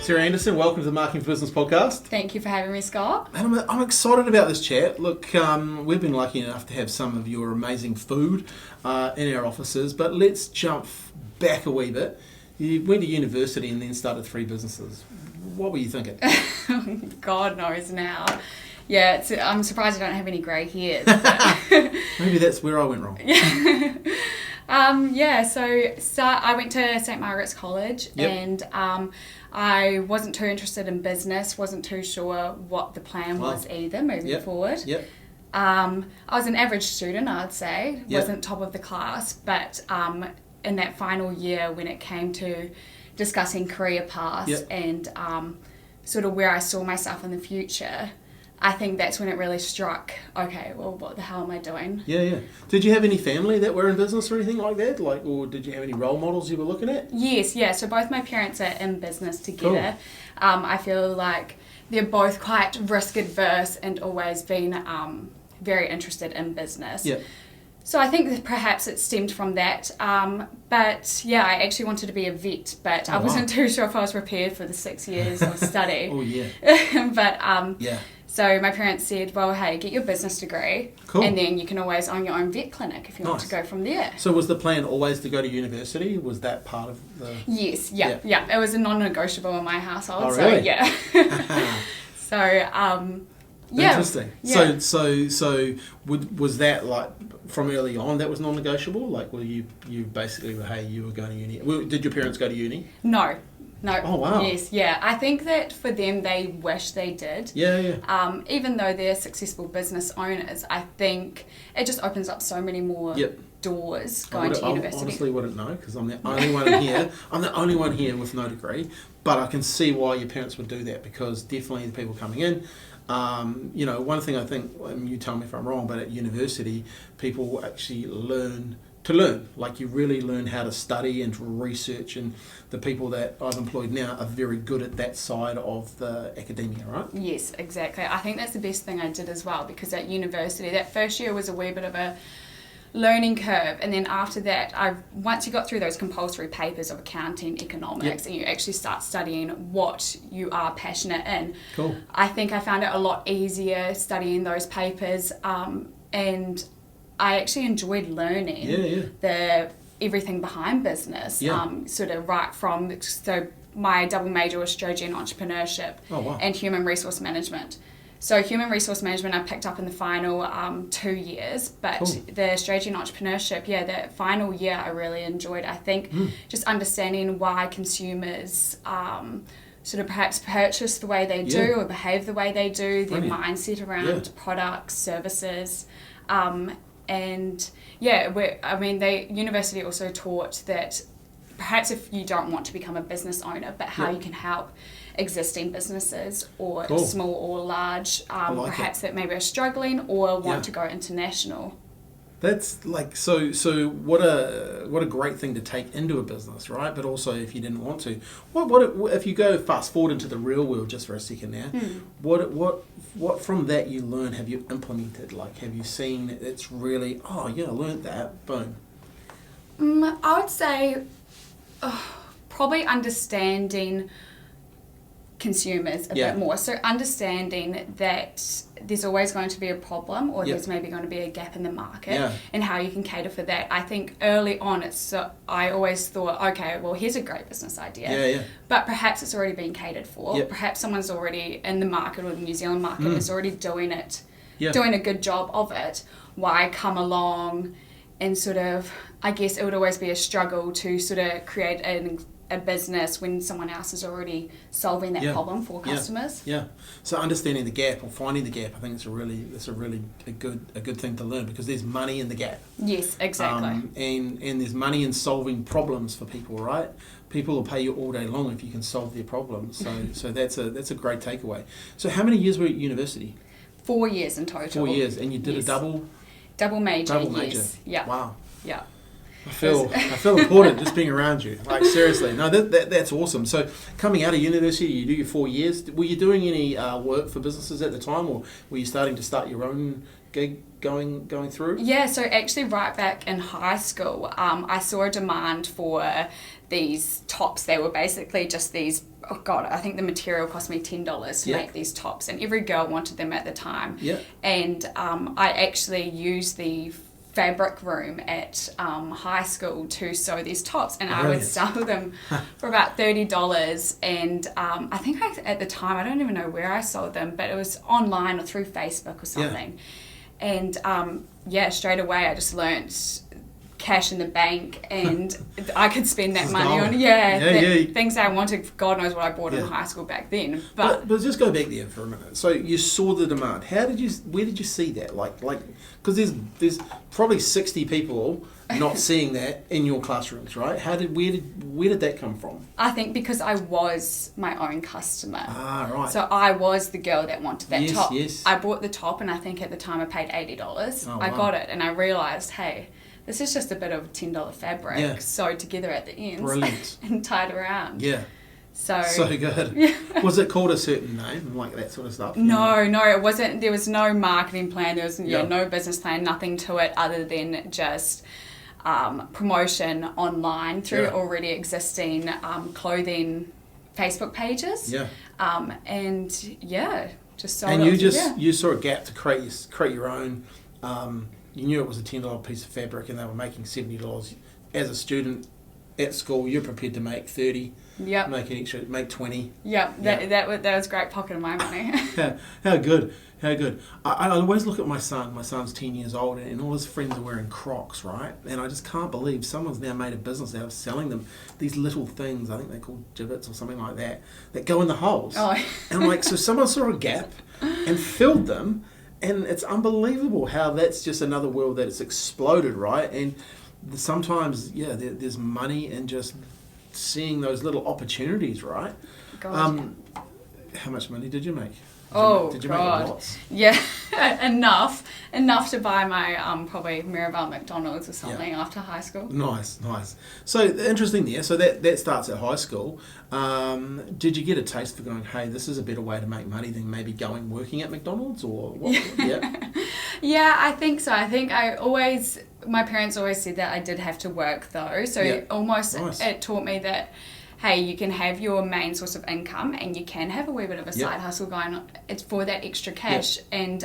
Sarah Anderson, welcome to the Marketing for Business podcast. Thank you for having me, Scott. And I'm excited about this chat. Look, we've been lucky enough to have some of your amazing food in our offices, but let's jump back a wee bit. You went to university and then started 3 businesses. What were you thinking? God knows now. Yeah, I'm surprised I don't have any grey hairs. Maybe that's where I went wrong. So I went to St. Margaret's College. Yep. And I wasn't too interested in business, wasn't too sure what the plan was either moving forward. Yep. I was an average student, I'd say. Yep. Wasn't top of the class, but in that final year when it came to discussing career paths and sort of where I saw myself in the future, I think that's when it really struck, okay, well, what the hell am I doing? Yeah. Did you have any family that were in business or anything like that? Or did you have any role models you were looking at? Yes, yeah. So both my parents are in business together. Cool. I feel like they're both quite risk adverse and always been very interested in business. Yeah. So I think that perhaps it stemmed from that. But yeah, I actually wanted to be a vet, but I wasn't too sure if I was prepared for the 6 years of study. Oh, yeah. But so my parents said, well, hey, get your business degree. Cool. And then you can always own your own vet clinic if you want to go from there. So was the plan always to go to university? Was that part of the... Yes, yeah. It was a non-negotiable in my household. Oh, so really? Yeah. Interesting. Yeah. So was that like from early on that was non-negotiable? Like, well, you basically were, hey, you were going to uni. Well, did your parents go to uni? No. Oh, wow. Yes, yeah. I think that for them, they wish they did. Yeah. Even though they're successful business owners, I think it just opens up so many more doors going to university. I honestly wouldn't know because I'm the only one here. I'm the only one here with no degree. But I can see why your parents would do that because definitely the people coming in. One thing I think, and you tell me if I'm wrong, but at university, people actually learn to learn. Like you really learn how to study and to research, and the people that I've employed now are very good at that side of the academia, right? Yes, exactly. I think that's the best thing I did as well because at university, that first year was a wee bit of a learning curve, and then after that once you got through those compulsory papers of accounting, economics, and you actually start studying what you are passionate in. Cool. I think I found it a lot easier studying those papers, and I actually enjoyed learning the everything behind business, sort of right from, so my double major was strategy and entrepreneurship and human resource management. So human resource management I picked up in the final 2 years, but the strategy and entrepreneurship, that final year I really enjoyed. I think just understanding why consumers sort of perhaps purchase the way they do or behave the way they do, their mindset around products, services, the university also taught that perhaps if you don't want to become a business owner, but how you can help existing businesses or small or large, perhaps that maybe are struggling or want to go international. That's like so what a great thing to take into a business, right? But also if you didn't want to, what if you go fast forward into the real world just for a second now, what from that you learn have you implemented? Like have you seen it's really I learned that, boom. I would say probably understanding consumers a bit more. So understanding that there's always going to be a problem or there's maybe going to be a gap in the market and how you can cater for that. I think early on I always thought, okay, well here's a great business idea. But perhaps it's already been catered for. Perhaps someone's already in the market or the New Zealand market is already doing it, doing a good job of it. Why come along and sort of, I guess it would always be a struggle to sort of create a business when someone else is already solving that problem for customers. So understanding the gap or finding the gap, I think it's a really good thing to learn because there's money in the gap. Yes, exactly. And there's money in solving problems for people, right? People will pay you all day long if you can solve their problems. So that's a great takeaway. So how many years were you at university? 4 years in total. 4 years, and you did a double major. Double major. Yes. Yeah. Wow. Yeah. I feel important just being around you. Like seriously, no, that's awesome. So coming out of university, you do your 4 years. Were you doing any work for businesses at the time, or were you starting to start your own gig going through? Yeah, so actually right back in high school, I saw a demand for these tops. They were basically just these, oh God, I think the material cost me $10 to make these tops, and every girl wanted them at the time. Yeah. And I actually used the fabric room at high school to sew these tops, and I would sell them for about $30. And I think at the time, I don't even know where I sold them, but it was online or through Facebook or something. And straight away I just learnt cash in the bank, and I could spend that money on things I wanted. God knows what I bought in high school back then. But just go back there for a minute. So you saw the demand. Where did you see that? Like because there's probably 60 people not seeing that in your classrooms, right? Where did that come from? I think because I was my own customer. Ah, right. So I was the girl that wanted that top. Yes. I bought the top, and I think at the time I paid $80. Oh, I wow. got it, and I realised, hey, this is just a bit of $10 fabric sewed together at the ends. Brilliant. And tied around. Yeah. So good. Yeah. Was it called a certain name, like that sort of stuff? No, it wasn't. There was no marketing plan. There was no business plan, nothing to it other than just promotion online through already existing clothing Facebook pages. Yeah. Just sold and it. You saw a gap to create your own. You knew it was a $10 piece of fabric, and they were making $70. As a student at school, you're prepared to make $30. Yep. Make 20. Yep. That was great pocket of my money. How good. I always look at my son. My son's 10 years old, and all his friends are wearing Crocs, right? And I just can't believe someone's now made a business out of selling them these little things. I think they're called gibbets or something like that go in the holes. Oh. And I'm like, so someone saw a gap and filled them. And it's unbelievable how that's just another world that it's exploded, right? And sometimes, there's money in just seeing those little opportunities, right? God, How much money did you make? Did you God. make lots? Yeah, enough to buy my probably Mirabelle McDonald's or something after high school. Nice. So interesting there. So that starts at high school. Did you get a taste for going, hey, this is a better way to make money than maybe working at McDonald's or what? Yeah. Yeah, I think so. I think my parents always said that I did have to work though. So it taught me that, hey, you can have your main source of income and you can have a wee bit of a side hustle going on. It's for that extra cash. And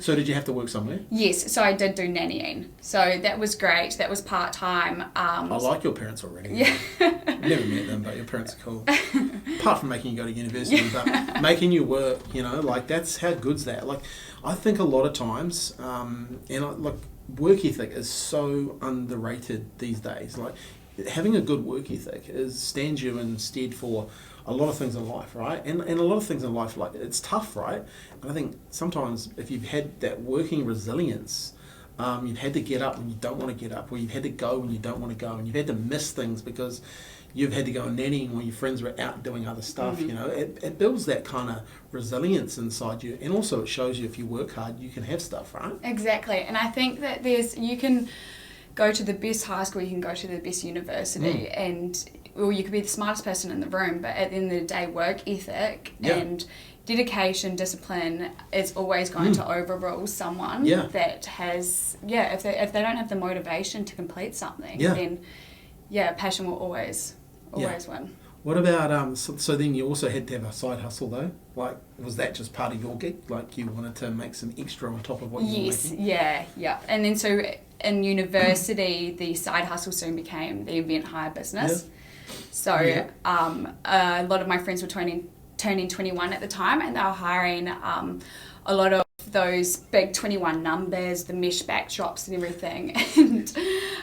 so did you have to work somewhere? Yes, so I did do nannying. So that was great. That was part-time. I like your parents already. Yeah. I've never met them, but your parents are cool. Apart from making you go to university, but making you work, that's how good's that. Like, I think a lot of times, work ethic is so underrated these days. Like, having a good work ethic stands you in stead for a lot of things in life, right? And a lot of things in life, like, it's tough, right? And I think sometimes if you've had that working resilience, you've had to get up when you don't want to get up, or you've had to go when you don't want to go, and you've had to miss things because you've had to go nannying when your friends were out doing other stuff. It builds that kind of resilience inside you, and also it shows you if you work hard, you can have stuff, right? Exactly. And I think that you can go to the best high school, you can go to the best university, and you could be the smartest person in the room, but at the end of the day, work ethic and dedication, discipline is always going to overrule someone that has, if they don't have the motivation to complete something, then passion will always win. What about, so then you also had to have a side hustle though? Like, was that just part of your gig? Like, you wanted to make some extra on top of what you were making? Yes, yeah. And then so in university, the side hustle soon became the event hire business. Yeah. So a lot of my friends were turning 21 at the time, and they were hiring a lot of those big 21 numbers, the mesh backdrops and everything.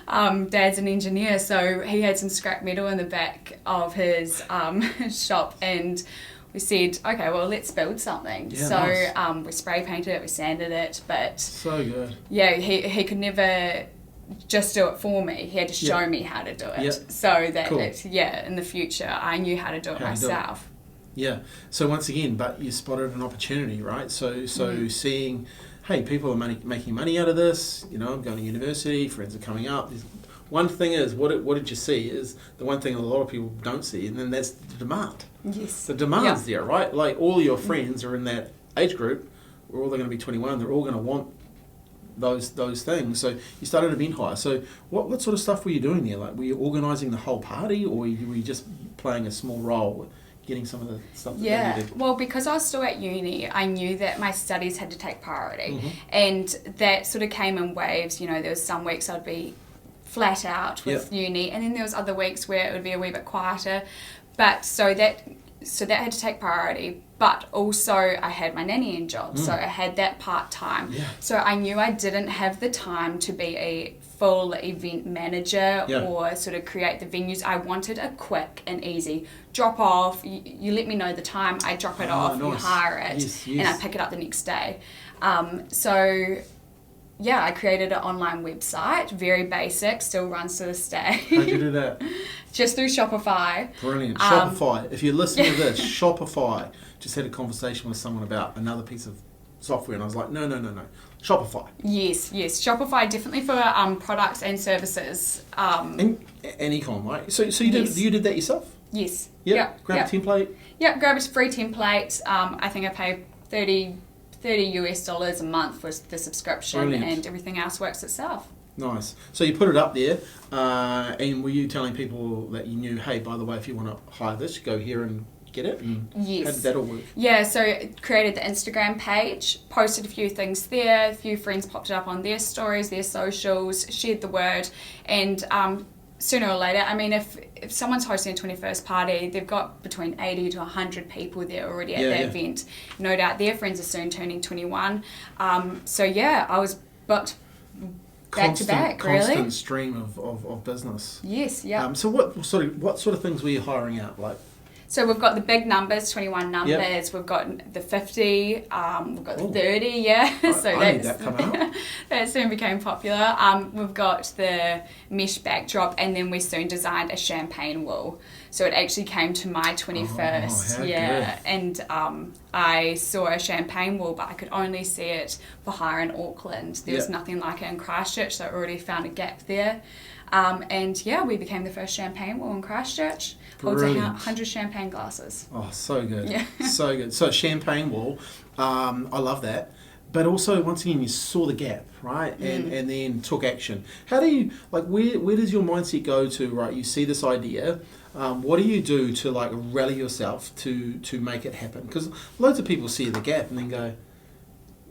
And Dad's an engineer, so he had some scrap metal in the back of his shop, and we said, okay, well, let's build something. Yeah, so nice. We spray painted it, we sanded it, but so good. Yeah, he could never just do it for me. He had to show me how to do it, so that in the future I knew how to do it myself. Yeah. So once again, but you spotted an opportunity, right? So seeing, hey, people are making money out of this. I'm going to university. Friends are coming up. One thing is, what did you see? Is the one thing a lot of people don't see, and then that's the demand. Yes. The demand's there, right? Like, all your friends are in that age group. We're all going to be 21. They're all going to want those things. So you started Event Hire. So what sort of stuff were you doing there? Like, were you organising the whole party, or were you just playing a small role, getting some of the stuff that they needed? Well, because I was still at uni, I knew that my studies had to take priority, and that sort of came in waves. You know, there was some weeks I'd be flat out with uni, and then there was other weeks where it would be a wee bit quieter. But so that had to take priority. But also I had my nannying job, so I had that part-time. Yeah. So I knew I didn't have the time to be a full event manager or sort of create the venues. I wanted a quick and easy drop off. You let me know the time, I drop it off, nice. You hire it, and I pick it up the next day. I created an online website, very basic, still runs to this day. How'd you do that? Just through Shopify. Brilliant. Shopify. If you're listening to this, Shopify. Just had a conversation with someone about another piece of software, and I was like, no. Shopify. Yes. Shopify, definitely for products and services. And e-com, right? So you did that yourself? Yes. Yep. Grab a template? Yep, grab a free template. I think I pay $30 US a month for the subscription. Brilliant. And everything else works itself. Nice. So you put it up there, and were you telling people that you knew, hey, by the way, if you want to hire this, go here and get it? And yes. How did that all work? Yeah, so created the Instagram page, posted a few things there, a few friends popped it up on their stories, their socials, shared the word, and sooner or later, I mean, if someone's hosting a 21st party, they've got between 80 to 100 people there already at that event. No doubt their friends are soon turning 21. I was booked back to back, really. Constant stream of business. Yes, yeah. So what sort of things were you hiring out? Like, so we've got the big numbers, 21 numbers. Yep. We've got the 50. We've got the 30. Yeah. I need that come out. That soon became popular. We've got the mesh backdrop, and then we soon designed a champagne wall. So it actually came to my 21st. How yeah. good. And I saw a champagne wall, but I could only see it for hire in Auckland. There was nothing like it in Christchurch, so I already found a gap there. We became the first champagne wall in Christchurch. Holds 100 champagne glasses. Oh, so good. Yeah. So good. So champagne wall, I love that. But also, once again, you saw the gap, right? And then took action. How do you, like, where does your mindset go to, right? You see this idea. What do you do to, like, rally yourself to make it happen? Because loads of people see the gap and then go,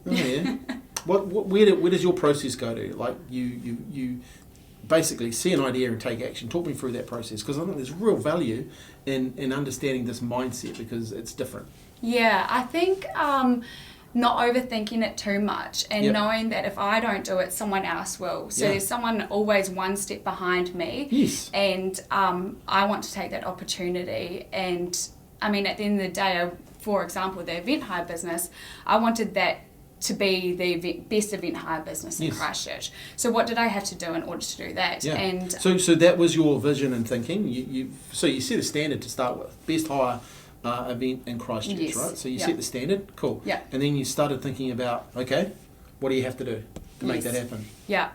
oh, yeah. Where does your process go to? Like, you basically see an idea and take action. Talk me through that process, because I think there's real value in understanding this mindset, because it's different. Yeah, I think not overthinking it too much, and knowing that if I don't do it, someone else will. So there's someone always one step behind me. Yes. And I want to take that opportunity. And I mean, at the end of the day, for example, the event hire business, I wanted that to be the best event hire business in Christchurch. So what did I have to do in order to do that? Yeah. And so that was your vision and thinking. You set a standard to start with. Best hire event in Christchurch, right? So you set the standard, cool. Yeah. And then you started thinking about, okay, what do you have to do to make that happen? Yeah.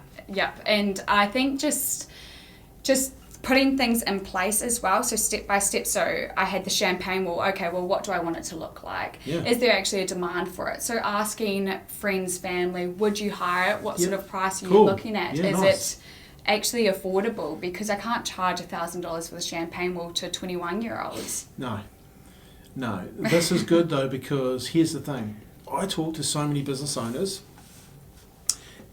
And I think just putting things in place as well, so step by step. So I had the champagne wall. Okay, well, what do I want it to look like? Yeah. Is there actually a demand for it? So asking friends, family, would you hire it? What sort of price are you looking at? Is it actually affordable? Because I can't charge $1,000 for the champagne wall to 21-year-olds. No. This is good though, because here's the thing. I talk to so many business owners,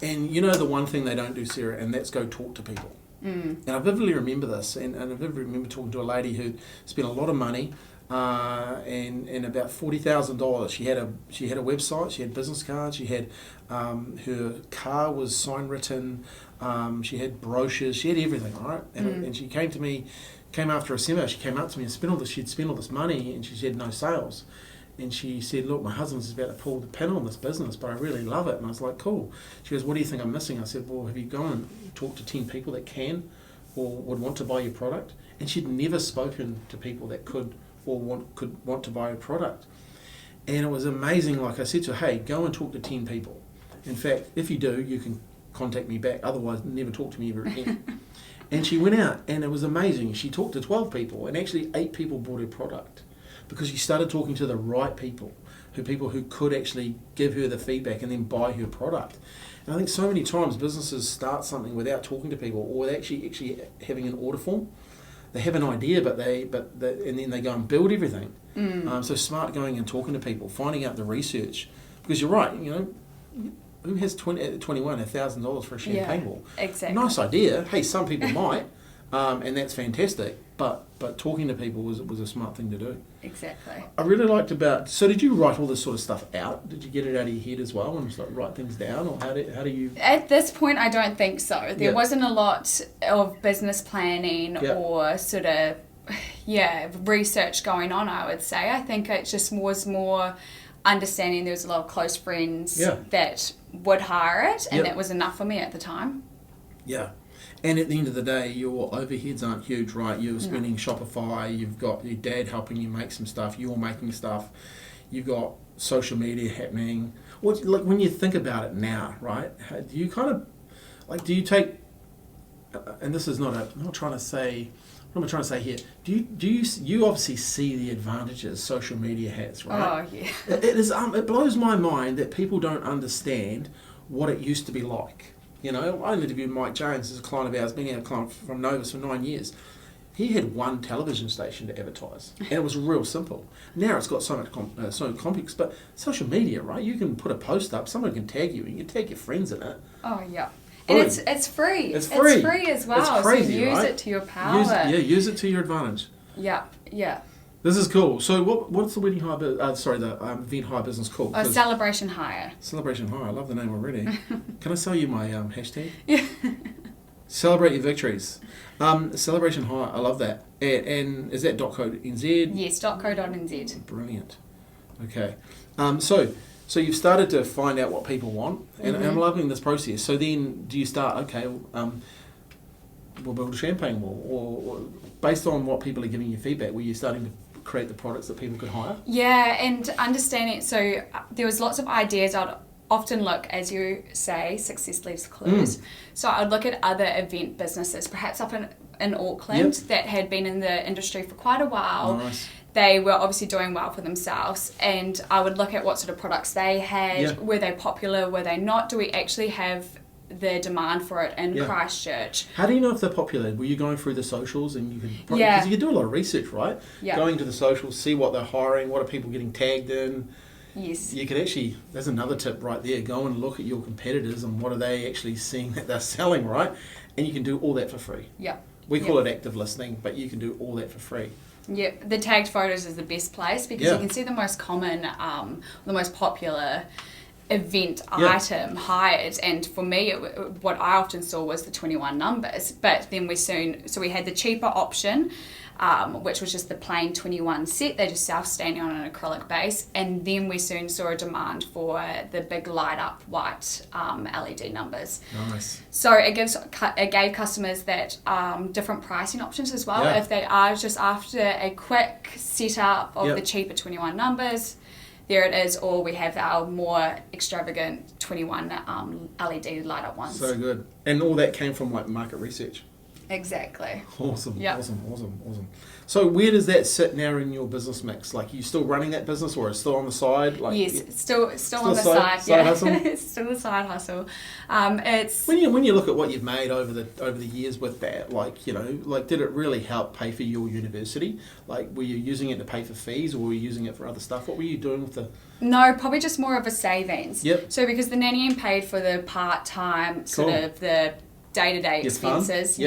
and you know the one thing they don't do, Sarah, and that's go talk to people. And I vividly remember this, and I vividly remember talking to a lady who spent a lot of money, and about $40,000. She had a website, she had business cards, she had her car was sign written, she had brochures, she had everything, right? And she came after a seminar. She came up to me and she'd spent all this money, and she said no sales. And she said, look, my husband's about to pull the pin on this business, but I really love it. And I was like, cool. She goes, what do you think I'm missing? I said, well, have you gone and talked to 10 people that can or would want to buy your product? And she'd never spoken to people that could want to buy a product. And it was amazing. Like I said to her, hey, go and talk to 10 people. In fact, if you do, you can contact me back. Otherwise, never talk to me ever again. And she went out, and it was amazing. She talked to 12 people, and actually 8 people bought her product. because you started talking to the right people who could actually give her the feedback and then buy her product. And I think so many times businesses start something without talking to people, or without actually having an order form. They have an idea, and then they go and build everything. So smart going and talking to people, finding out the research, because you're right. Who has 21 $1,000 for a champagne ball? Exactly. Nice idea. Hey, some people might, and that's fantastic. But talking to people was a smart thing to do. Exactly. I really liked about. So did you write all this sort of stuff out? Did you get it out of your head as well and just write things down, or how do you? At this point, I don't think so. There wasn't a lot of business planning or sort of research going on, I would say. I think it just was more understanding there was a lot of close friends that would hire it, and that was enough for me at the time. Yeah. And at the end of the day, your overheads aren't huge, right? You're spending Shopify, you've got your dad helping you make some stuff, you're making stuff, you've got social media happening. Like when you think about it now, right? Do you kind of, do you take, and this is I'm not trying to say, what am I trying to say here? You obviously see the advantages social media has, right? Oh, yeah. It blows my mind that people don't understand what it used to be like. I interviewed Mike Jones as a client of ours, been a client from Novus for 9 years. He had one television station to advertise, and it was real simple. Now it's got so much so complex, but social media, right? You can put a post up, someone can tag you, and you can tag your friends in it. Oh, yeah. And it's free. It's free. It's free as well. It's crazy, so use right? it to your power. Use it to your advantage. Yeah. This is cool. So what's the wedding hire? The event hire business called? Celebration Hire. Celebration Hire. I love the name already. Can I sell you my hashtag? Yeah. Celebrate your victories. Celebration Hire. I love that. And is that .co.nz? Yes, .co.nz. Brilliant. Okay. So you've started to find out what people want, and I'm loving this process. So then, do you start? Okay. We'll build a champagne wall, or based on what people are giving you feedback, were you starting to create the products that people could hire? Yeah, and understanding. So there was lots of ideas. I'd often look, as you say, success leaves clues. So I'd look at other event businesses, perhaps up in Auckland, that had been in the industry for quite a while. Nice. They were obviously doing well for themselves, and I would look at what sort of products they had. Were they popular? Were they not? Do we actually have the demand for it in Christchurch? How do you know if they're popular? Were you going through the socials and you could because you do a lot of research, right? Going to the socials, see what they're hiring, what are people getting tagged in. Yes. You could actually, there's another tip right there, go and look at your competitors and what are they actually seeing that they're selling, right? And you can do all that for free. We call it active listening, but you can do all that for free. The tagged photos is the best place because you can see the most common, the most popular event item hired, and for me what I often saw was the 21 numbers, but then we had the cheaper option, which was just the plain 21 set. They just self-standing on an acrylic base, and then we soon saw a demand for the big light up white LED numbers. Nice. So it gave customers that different pricing options as well. If they are just after a quick setup of the cheaper 21 numbers, there it is, or we have our more extravagant 21 LED light up ones. So good. And all that came from market research. Exactly. Awesome. So where does that sit now in your business mix? Like, you still running that business, or it's still on the side? Yes, still on the side. Side hustle? It's still a side hustle. It's when you look at what you've made over the years with that, did it really help pay for your university? Like, were you using it to pay for fees, or were you using it for other stuff? What were you doing with the? No, probably just more of a savings. So because the nannying paid for the part-time sort of the day-to-day expenses,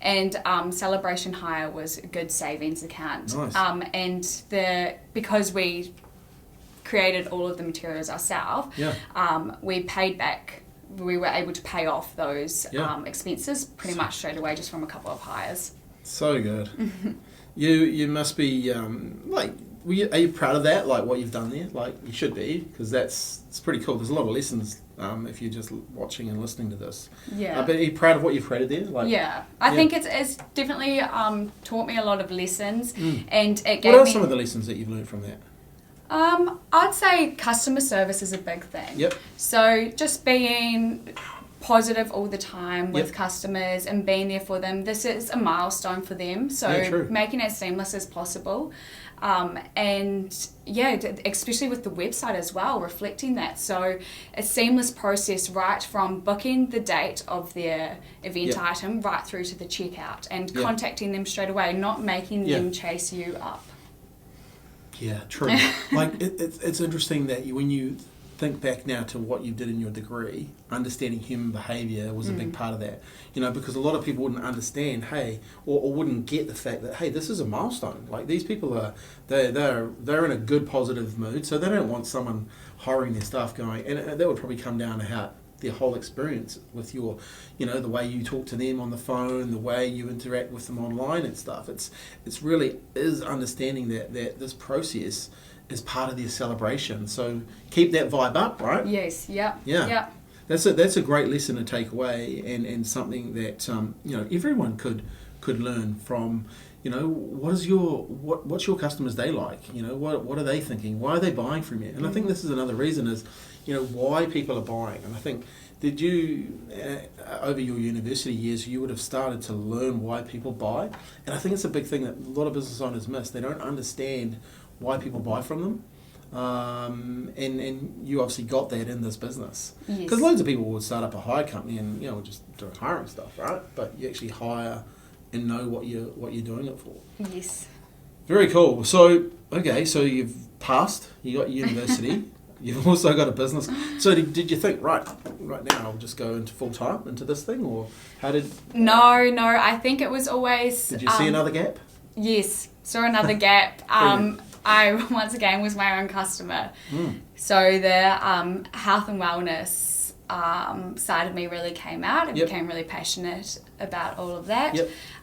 and Celebration Hire was a good savings account. Nice. And because we created all of the materials ourselves, we paid back. We were able to pay off those expenses pretty much straight away just from a couple of hires. So good. You must be are you proud of that? Like what you've done there? Like, you should be, because it's pretty cool. There's a lot of lessons if you're just watching and listening to this. But are you proud of what you've created there? I think it's definitely taught me a lot of lessons, and it gave What are some of the lessons that you've learned from that? I'd say customer service is a big thing. So just being positive all the time with Yep. customers and being there for them. This is a milestone for them, so Yeah, true. making it as seamless as possible. Especially with the website as well, reflecting that. So a seamless process right from booking the date of their event Yep. item right through to the checkout, and Yep. contacting them straight away, not making Yeah. them chase you up. Yeah, true. Like it's interesting that when you think back now to what you did in your degree, understanding human behaviour was a big part of that. Because a lot of people wouldn't understand, or wouldn't get the fact that, hey, this is a milestone. Like these people are, they're in a good positive mood, so they don't want someone hiring their stuff going, and that would probably come down to how their whole experience with your, the way you talk to them on the phone, the way you interact with them online and stuff. It's really is understanding that this process is part of their celebration. So keep that vibe up, right? Yes, yeah. That's a great lesson to take away, and something that everyone could learn from. What's your customer's day like? What are they thinking? Why are they buying from you? And I think this is another reason is why people are buying. And I think, did you over your university years, you would have started to learn why people buy? And I think it's a big thing that a lot of business owners miss. They don't understand why people buy from them. And you obviously got that in this business, because loads of people would start up a hire company and just doing hiring stuff, right? But you actually hire and know what you're doing it for. Yes. Very cool. So so you've passed, you got university, you've also got a business. So did you think right now I'll just go into full time into this thing, or how did? No, I think it was always. Did you see another gap? Yes, saw another gap. I once again was my own customer. So the health and wellness side of me really came out. I became really passionate about all of that.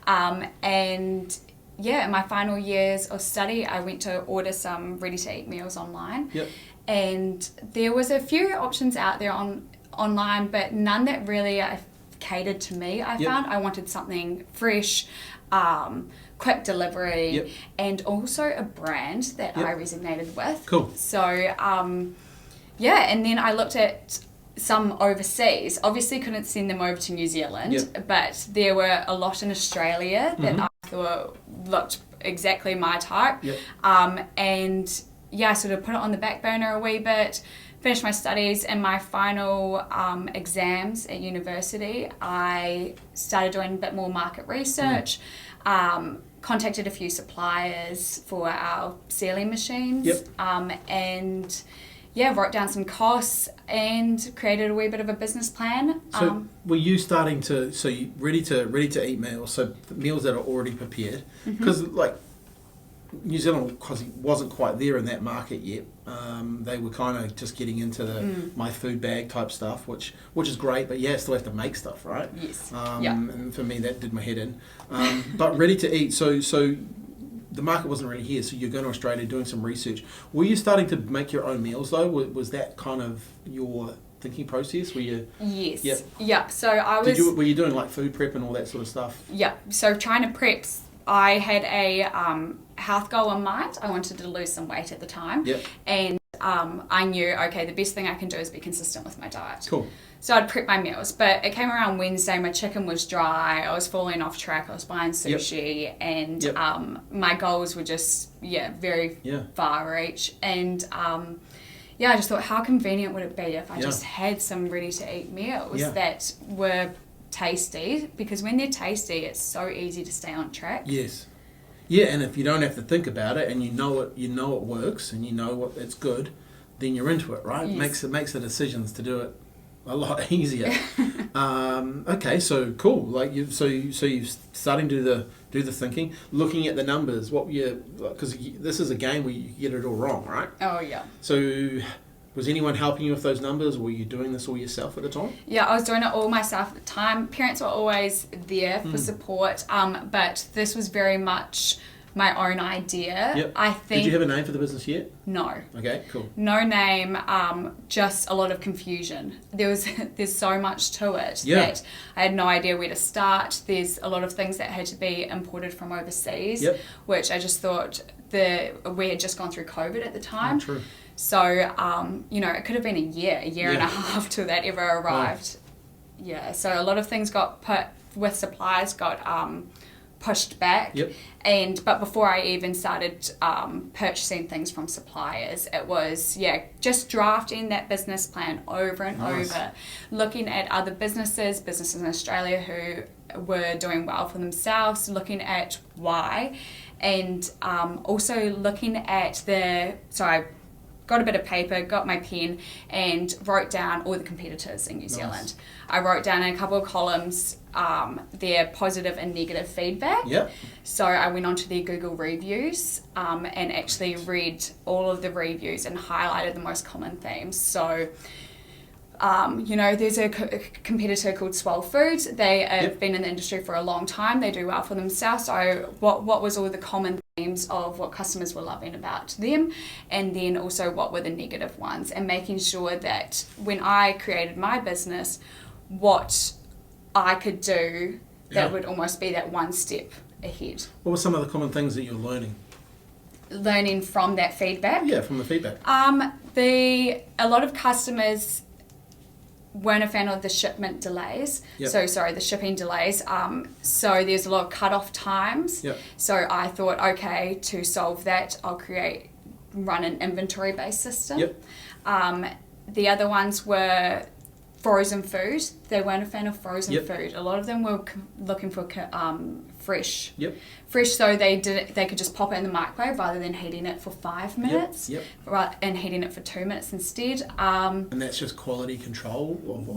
And in my final years of study, I went to order some ready-to-eat meals online. And there was a few options out there online, but none that really catered to me. I found I wanted something fresh, quick delivery, and also a brand that I resonated with. Cool. So, and then I looked at some overseas. Obviously couldn't send them over to New Zealand, but there were a lot in Australia that I thought looked exactly my type. And I sort of put it on the back burner a wee bit, finished my studies, and my final exams at university, I started doing a bit more market research, contacted a few suppliers for our sealing machines, and wrote down some costs and created a wee bit of a business plan. So were you starting to, you ready to eat meals, so meals that are already prepared? Because like New Zealand wasn't quite there in that market yet. They were kind of just getting into the my food bag type stuff, which is great, but still have to make stuff, right? Yes. And for me, that did my head in. But ready to eat, so the market wasn't really here, so you're going to Australia doing some research. Were you starting to make your own meals though? Was that kind of your thinking process? Were you? Yes. So I was. Were you doing like food prep and all that sort of stuff? Yeah. So trying to prep. I had a health goal in mind. I wanted to lose some weight at the time. And I knew, the best thing I can do is be consistent with my diet. Cool. So I'd prep my meals, but it came around Wednesday, my chicken was dry, I was falling off track, I was buying sushi, and my goals were just, very far reach. And I just thought, how convenient would it be if I just had some ready-to-eat meals that were tasty, because when they're tasty, it's so easy to stay on track. Yes. Yeah, and if you don't have to think about it, and you know it works, and you know what it's good, then you're into it, right? Yes. It makes the decisions to do it a lot easier. Okay, so cool. Like you're starting to do the thinking, looking at the numbers. Because this is a game where you get it all wrong, right? Oh yeah. So, was anyone helping you with those numbers? Were you doing this all yourself at the time? Yeah, I was doing it all myself at the time. Parents were always there for support, but this was very much my own idea. I think. Did you have a name for the business yet? No. Okay, cool. No name, just a lot of confusion. There's so much to it that I had no idea where to start. There's a lot of things that had to be imported from overseas, which I just thought we had just gone through COVID at the time. Oh, true. So, it could have been a year and a half till that ever arrived. Yeah, so a lot of things got put with suppliers got pushed back. Yep. But before I even started purchasing things from suppliers, it was just drafting that business plan over and over, looking at other businesses in Australia who were doing well for themselves, looking at why, and also looking at I got a bit of paper, got my pen, and wrote down all the competitors in New Zealand. I wrote down in a couple of columns their positive and negative feedback. Yep. So I went onto their Google reviews and actually read all of the reviews and highlighted the most common themes. So, there's a competitor called Swell Foods. They have been in the industry for a long time. They do well for themselves. So what was all the common themes of what customers were loving about them, and then also what were the negative ones, and making sure that when I created my business, what I could do that would almost be that one step ahead. What were some of the common things that you're learning? Learning from that feedback? Yeah, from the feedback. A lot of customers weren't a fan of the shipment delays. Yep. The shipping delays. So there's a lot of cut-off times. Yep. So I thought, okay, to solve that, I'll run an inventory-based system. Yep. The other ones were frozen food. They weren't a fan of frozen Yep. food. A lot of them were looking for fresh. Yep. Fresh, so they could just pop it in the microwave rather than heating it for 5 minutes. Yep. And heating it for 2 minutes instead. And that's just quality control of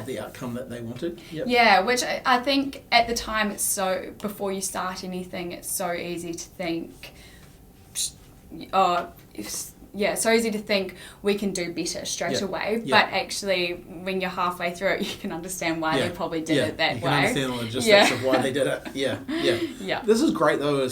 the outcome that they wanted. Yep. Yeah, which I think at the time before you start anything, it's so easy to think, so easy to think we can do better straight away. Yeah. But actually, when you're halfway through it, you can understand why they probably did it that way. You can understand the logistics of why they did it. Yeah. This is great though.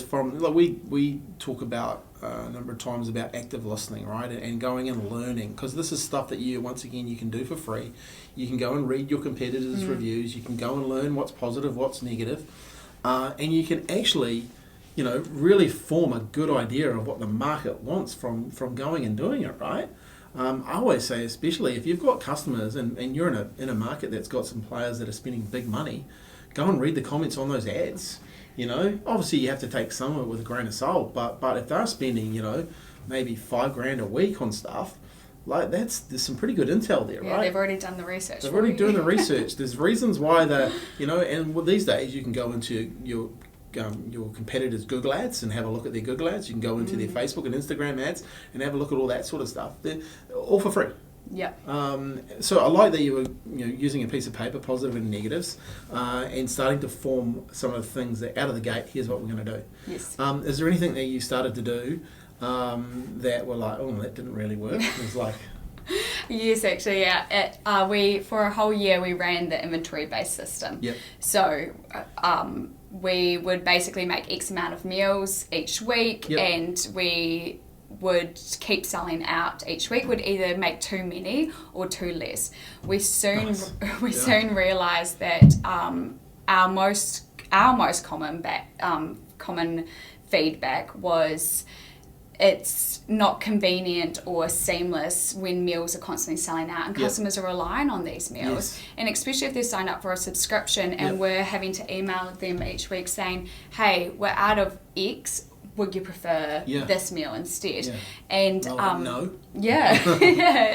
We talk about a number of times about active listening, right, and going and learning, because this is stuff that you can do for free. You can go and read your competitors' reviews. You can go and learn what's positive, what's negative, and you can actually, really form a good idea of what the market wants from going and doing it, right? I always say, especially if you've got customers and you're in a market that's got some players that are spending big money, go and read the comments on those ads. Obviously you have to take some of it with a grain of salt, but if they're spending, maybe $5,000 a week on stuff, there's some pretty good intel there, right? They've already done the research. They've already done the research. There's reasons why and these days you can go into your competitors' Google ads and have a look at their Google ads. You can go into their Facebook and Instagram ads and have a look at all that sort of stuff. They're all for free. Yeah. So I like that you were using a piece of paper, positive and negatives, and starting to form some of the things that out of the gate, here's what we're going to do. Yes. Is there anything that you started to do that were like, oh, that didn't really work? It was like... Yes, actually, yeah. We for a whole year we ran the inventory-based system. Yep. So we would basically make X amount of meals each week, and we would keep selling out each week. We'd either make too many or too less. We soon realised that our most common feedback was, it's not convenient or seamless when meals are constantly selling out and customers are relying on these meals. And especially if they're signed up for a subscription and we're having to email them each week saying, hey, we're out of X, would you prefer this meal instead? And no.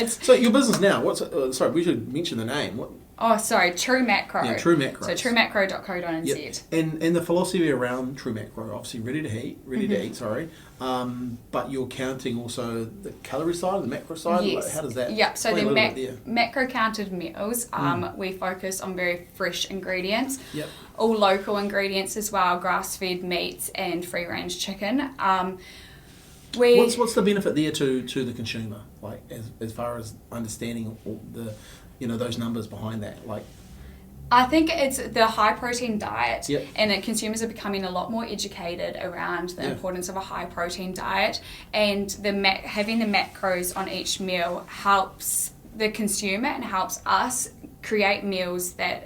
So your business now, sorry, we should mention the name. True Macro. Yeah, True Macro. So truemacro.co.nz. Yep. And the philosophy around True Macro, obviously ready to eat, but you're counting also the calorie side, the macro side. Yes. How does that? Yeah. So the macro counted meals, we focus on very fresh ingredients. Yep. All local ingredients as well, grass-fed meats and free-range chicken. What's the benefit there to the consumer, like as far as understanding the those numbers behind that, like? I think it's the high protein diet, yep. and consumers are becoming a lot more educated around the importance of a high protein diet, and having the macros on each meal helps the consumer and helps us create meals that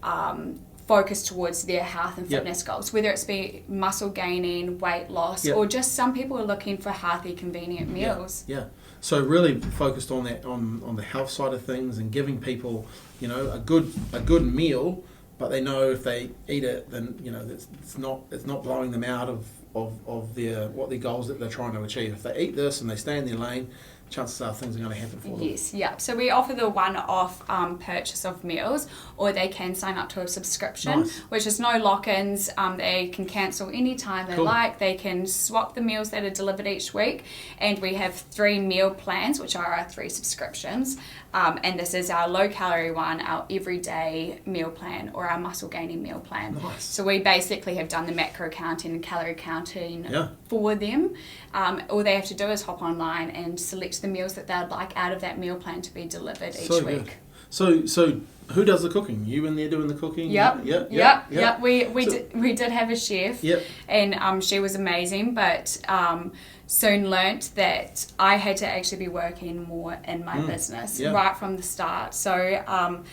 are focused towards their health and fitness goals, whether it's be muscle gaining, weight loss, or just some people are looking for healthy, convenient meals. Yeah. So really focused on that, on the health side of things, and giving people, you know, a good meal, but they know if they eat it, then, you know, it's not blowing them out of their goals that they're trying to achieve. If they eat this and they stay in their lane, chances are things are going to happen for them. Yes, yeah. So we offer the one-off purchase of meals, or they can sign up to a subscription, which is no lock-ins. They can cancel anytime they like. They can swap the meals that are delivered each week, and we have 3 meal plans, which are our 3 subscriptions. And this is our low-calorie one, our everyday meal plan, or our muscle-gaining meal plan. Nice. So we basically have done the macro counting and calorie counting for them. All they have to do is hop online and select the meals that they'd like out of that meal plan to be delivered each week. Good. So who does the cooking? You in there doing the cooking? Yep. We did have a chef, Yep. and she was amazing, but soon learnt that I had to actually be working more in my business right from the start. So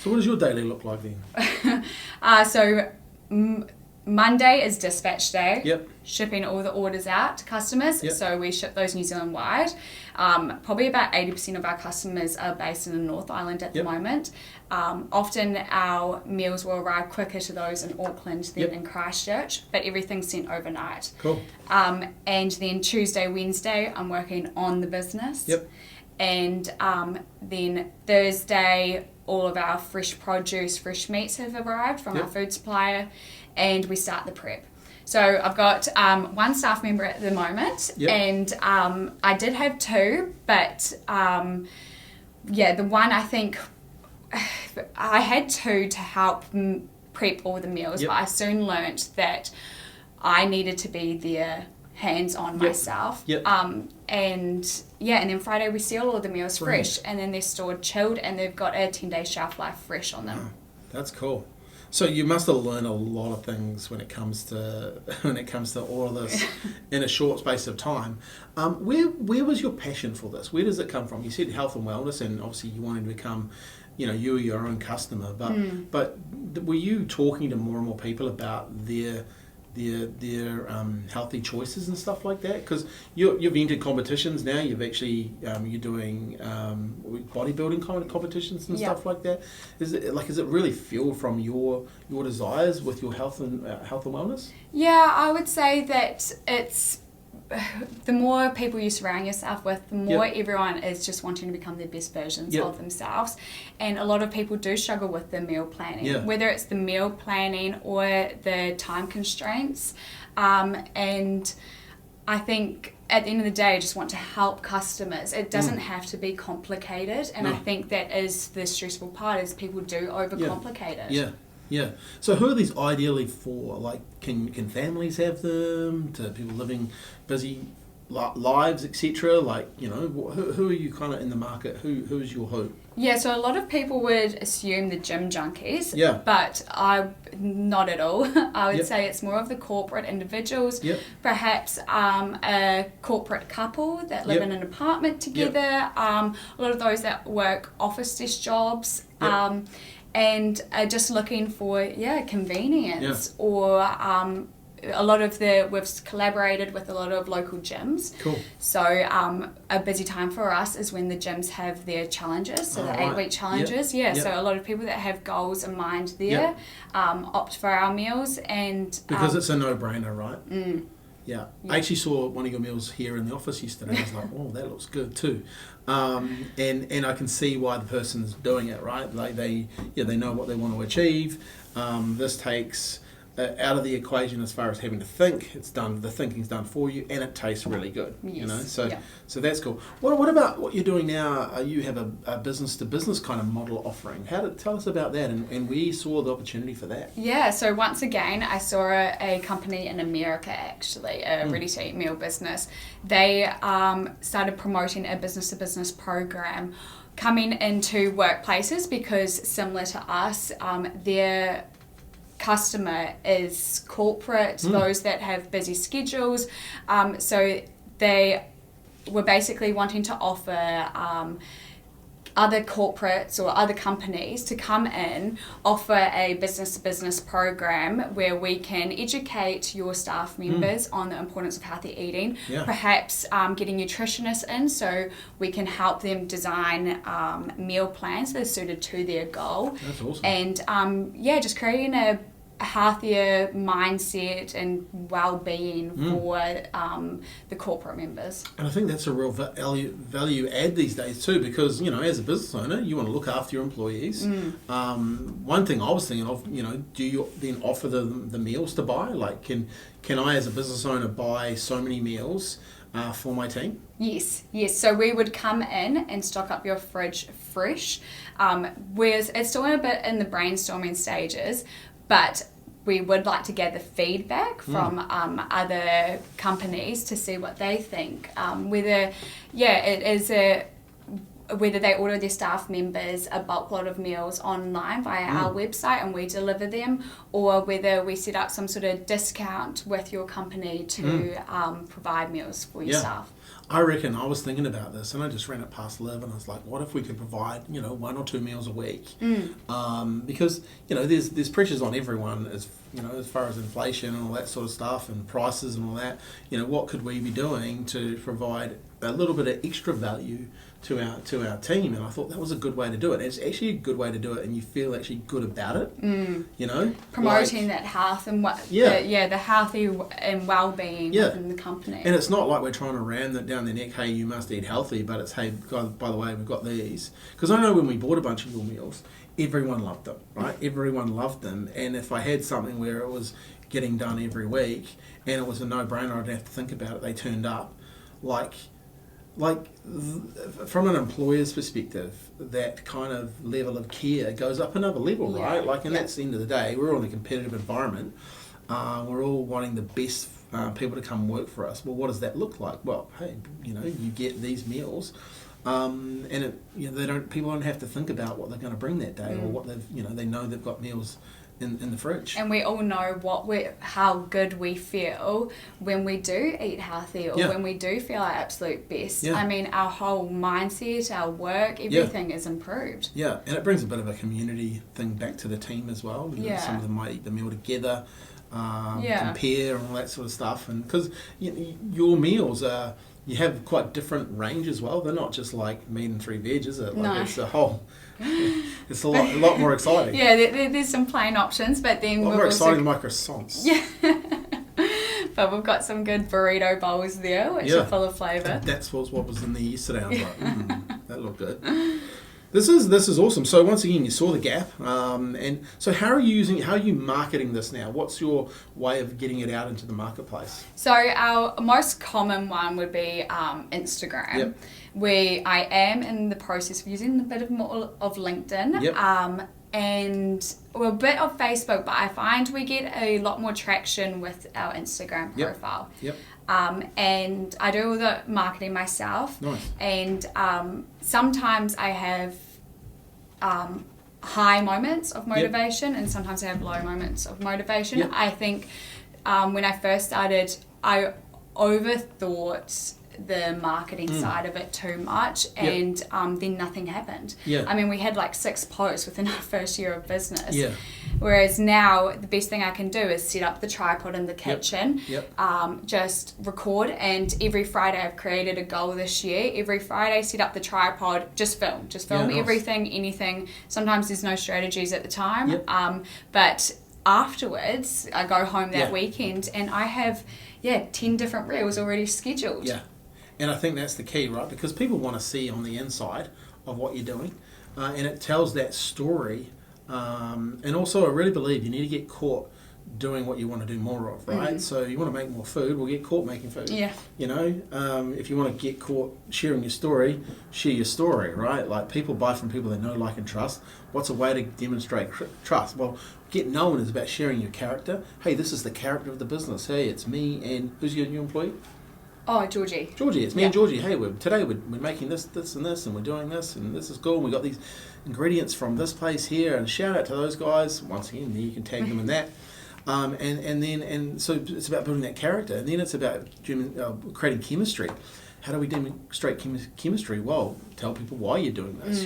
what does your daily look like then? Monday is dispatch day. Yep. Shipping all the orders out to customers. Yep. So we ship those New Zealand wide. Probably about 80% of our customers are based in the North Island at the moment. Often our meals will arrive quicker to those in Auckland than in Christchurch, but everything's sent overnight. Cool. And then Tuesday, Wednesday, I'm working on the business. Yep. And then Thursday, all of our fresh produce, fresh meats have arrived from our food supplier, and we start the prep. So I've got 1 staff member at the moment, and I did have 2, but the one, I think I had 2 to help prep all the meals, but I soon learnt that I needed to be there hands-on myself. And then Friday we seal all the meals fresh, and then they're stored chilled, and they've got a 10-day shelf life fresh on them. That's cool. So you must have learned a lot of things when it comes to all of this in a short space of time. Where was your passion for this? Where does it come from? You said health and wellness, and obviously you wanted to become, you know, you were your own customer. But were you talking to more and more people about their healthy choices and stuff like that? Because you've entered competitions now. You've actually you're doing bodybuilding kind of competitions and stuff like that. Is it really fueled from your desires with your health and wellness? Yeah, I would say that it's the more people you surround yourself with, the more everyone is just wanting to become their best versions of themselves. And a lot of people do struggle with the meal planning, whether it's the meal planning or the time constraints. And I think at the end of the day, I just want to help customers. It doesn't have to be complicated. And I think that is the stressful part, is people do overcomplicate it. Yeah. So who are these ideally for? Like, can families have them? To people living busy lives, etc. Like, you know, who are you kind of in the market? Who's your who? Yeah, so a lot of people would assume the gym junkies. Yeah. But not at all. I would say it's more of the corporate individuals. Perhaps a corporate couple that live in an apartment together. A lot of those that work office desk jobs. And are just looking for convenience, or a lot of we've collaborated with a lot of local gyms. Cool. So a busy time for us is when the gyms have their challenges, so the 8-week challenges. So a lot of people that have goals in mind there opt for our meals, and because it's a no-brainer, right? I actually saw one of your meals here in the office yesterday. I was like, oh, that looks good too. And I can see why the person's doing it, right? Like they know what they want to achieve. This takes out of the equation as far as having to think. It's done. The thinking's done for you, and it tastes really good. You know, so that's cool. What about what you're doing now? You have a business to business kind of model offering. Tell us about that, and we saw the opportunity for that. Yeah. So once again, I saw a company in America, actually, a ready-to-eat meal business. They started promoting a business to business program coming into workplaces, because similar to us, their customer is corporate, those that have busy schedules. So they were basically wanting to offer other corporates or other companies to come in, offer a business-to-business program where we can educate your staff members on the importance of healthy eating, perhaps getting nutritionists in so we can help them design meal plans that are suited to their goal. That's awesome. And just creating a healthier mindset and well-being for the corporate members. And I think that's a real value add these days too, because as a business owner you want to look after your employees. One thing I was thinking of, do you then offer the meals to buy? Like can I as a business owner buy so many meals for my team? Yes. So we would come in and stock up your fridge fresh. Whereas it's still a bit in the brainstorming stages, but we would like to gather feedback from other companies to see what they think. Whether they order their staff members a bulk lot of meals online via our website and we deliver them, or whether we set up some sort of discount with your company to provide meals for your staff. I reckon I was thinking about this and I just ran it past Liv and I was like, what if we could provide, 1 or 2 meals a week? Because, there's pressures on everyone as far as inflation and all that sort of stuff and prices and all that. What could we be doing to provide a little bit of extra value to our team? And I thought that was a good way to do it. It's actually a good way to do it and you feel actually good about it. Promoting that health and the healthy and well-being within the company. And it's not like we're trying to ram that down their neck, hey, you must eat healthy, but it's, hey, God, by the way, we've got these. Because I know when we bought a bunch of your meals, everyone loved them, right? Everyone loved them. And if I had something where it was getting done every week and it was a no-brainer, I didn't have to think about it, they turned up. From an employer's perspective, that kind of level of care goes up another level, right? That's the end of the day. We're all in a competitive environment. We're all wanting the best people to come work for us. Well, what does that look like? Well, hey, you get these meals, and people don't have to think about what they're going to bring that day or what they know they've got meals in the fridge. And we all know how good we feel when we do eat healthy or when we do feel our absolute best. I mean, our whole mindset, our work, everything is improved. Yeah, and it brings a bit of a community thing back to the team as well. Some of them might eat the meal together, compare and all that sort of stuff. And because your meals are, you have quite different range as well. They're not just like meat and 3 veg, is it? It's a whole... It's a lot more exciting. Yeah, there's some plain options, but then a lot more exciting than croissants. Yeah, but we've got some good burrito bowls there, which are full of flavour. That's what was in there yesterday. I was like, that looked good. This is awesome. So once again, you saw the gap, and so how are you marketing this now? What's your way of getting it out into the marketplace? So our most common one would be Instagram. I am in the process of using a bit more of LinkedIn. And a bit of Facebook, but I find we get a lot more traction with our Instagram profile. And I do all the marketing myself. Nice. And sometimes I have high moments of motivation and sometimes I have low moments of motivation. I think when I first started, I overthought the marketing side of it too much and then nothing happened. I mean, we had like 6 posts within our first year of business. Whereas now the best thing I can do is set up the tripod in the kitchen, just record, and every Friday I've created a goal this year. Every Friday set up the tripod, just film everything, anything. Sometimes there's no strategies at the time, but afterwards I go home that weekend and I have 10 different reels already scheduled. And I think that's the key, right? Because people want to see on the inside of what you're doing, and it tells that story. And also, I really believe you need to get caught doing what you want to do more of, right? So you want to make more food, well, get caught making food. If you want to get caught sharing your story, share your story, right? Like, people buy from people they know, like, and trust. What's a way to demonstrate trust? Well, get known is about sharing your character. Hey, this is the character of the business. Hey, it's me and who's your new employee? Oh, Georgie. Georgie, it's me and Georgie. Hey, today we're making this and this, and we're doing this, and this is cool. And we got these ingredients from this place here, and shout out to those guys. Once again, you can tag them in that. And so it's about building that character, and then it's about creating chemistry. how do we demonstrate chemistry? Well, tell people why you're doing this,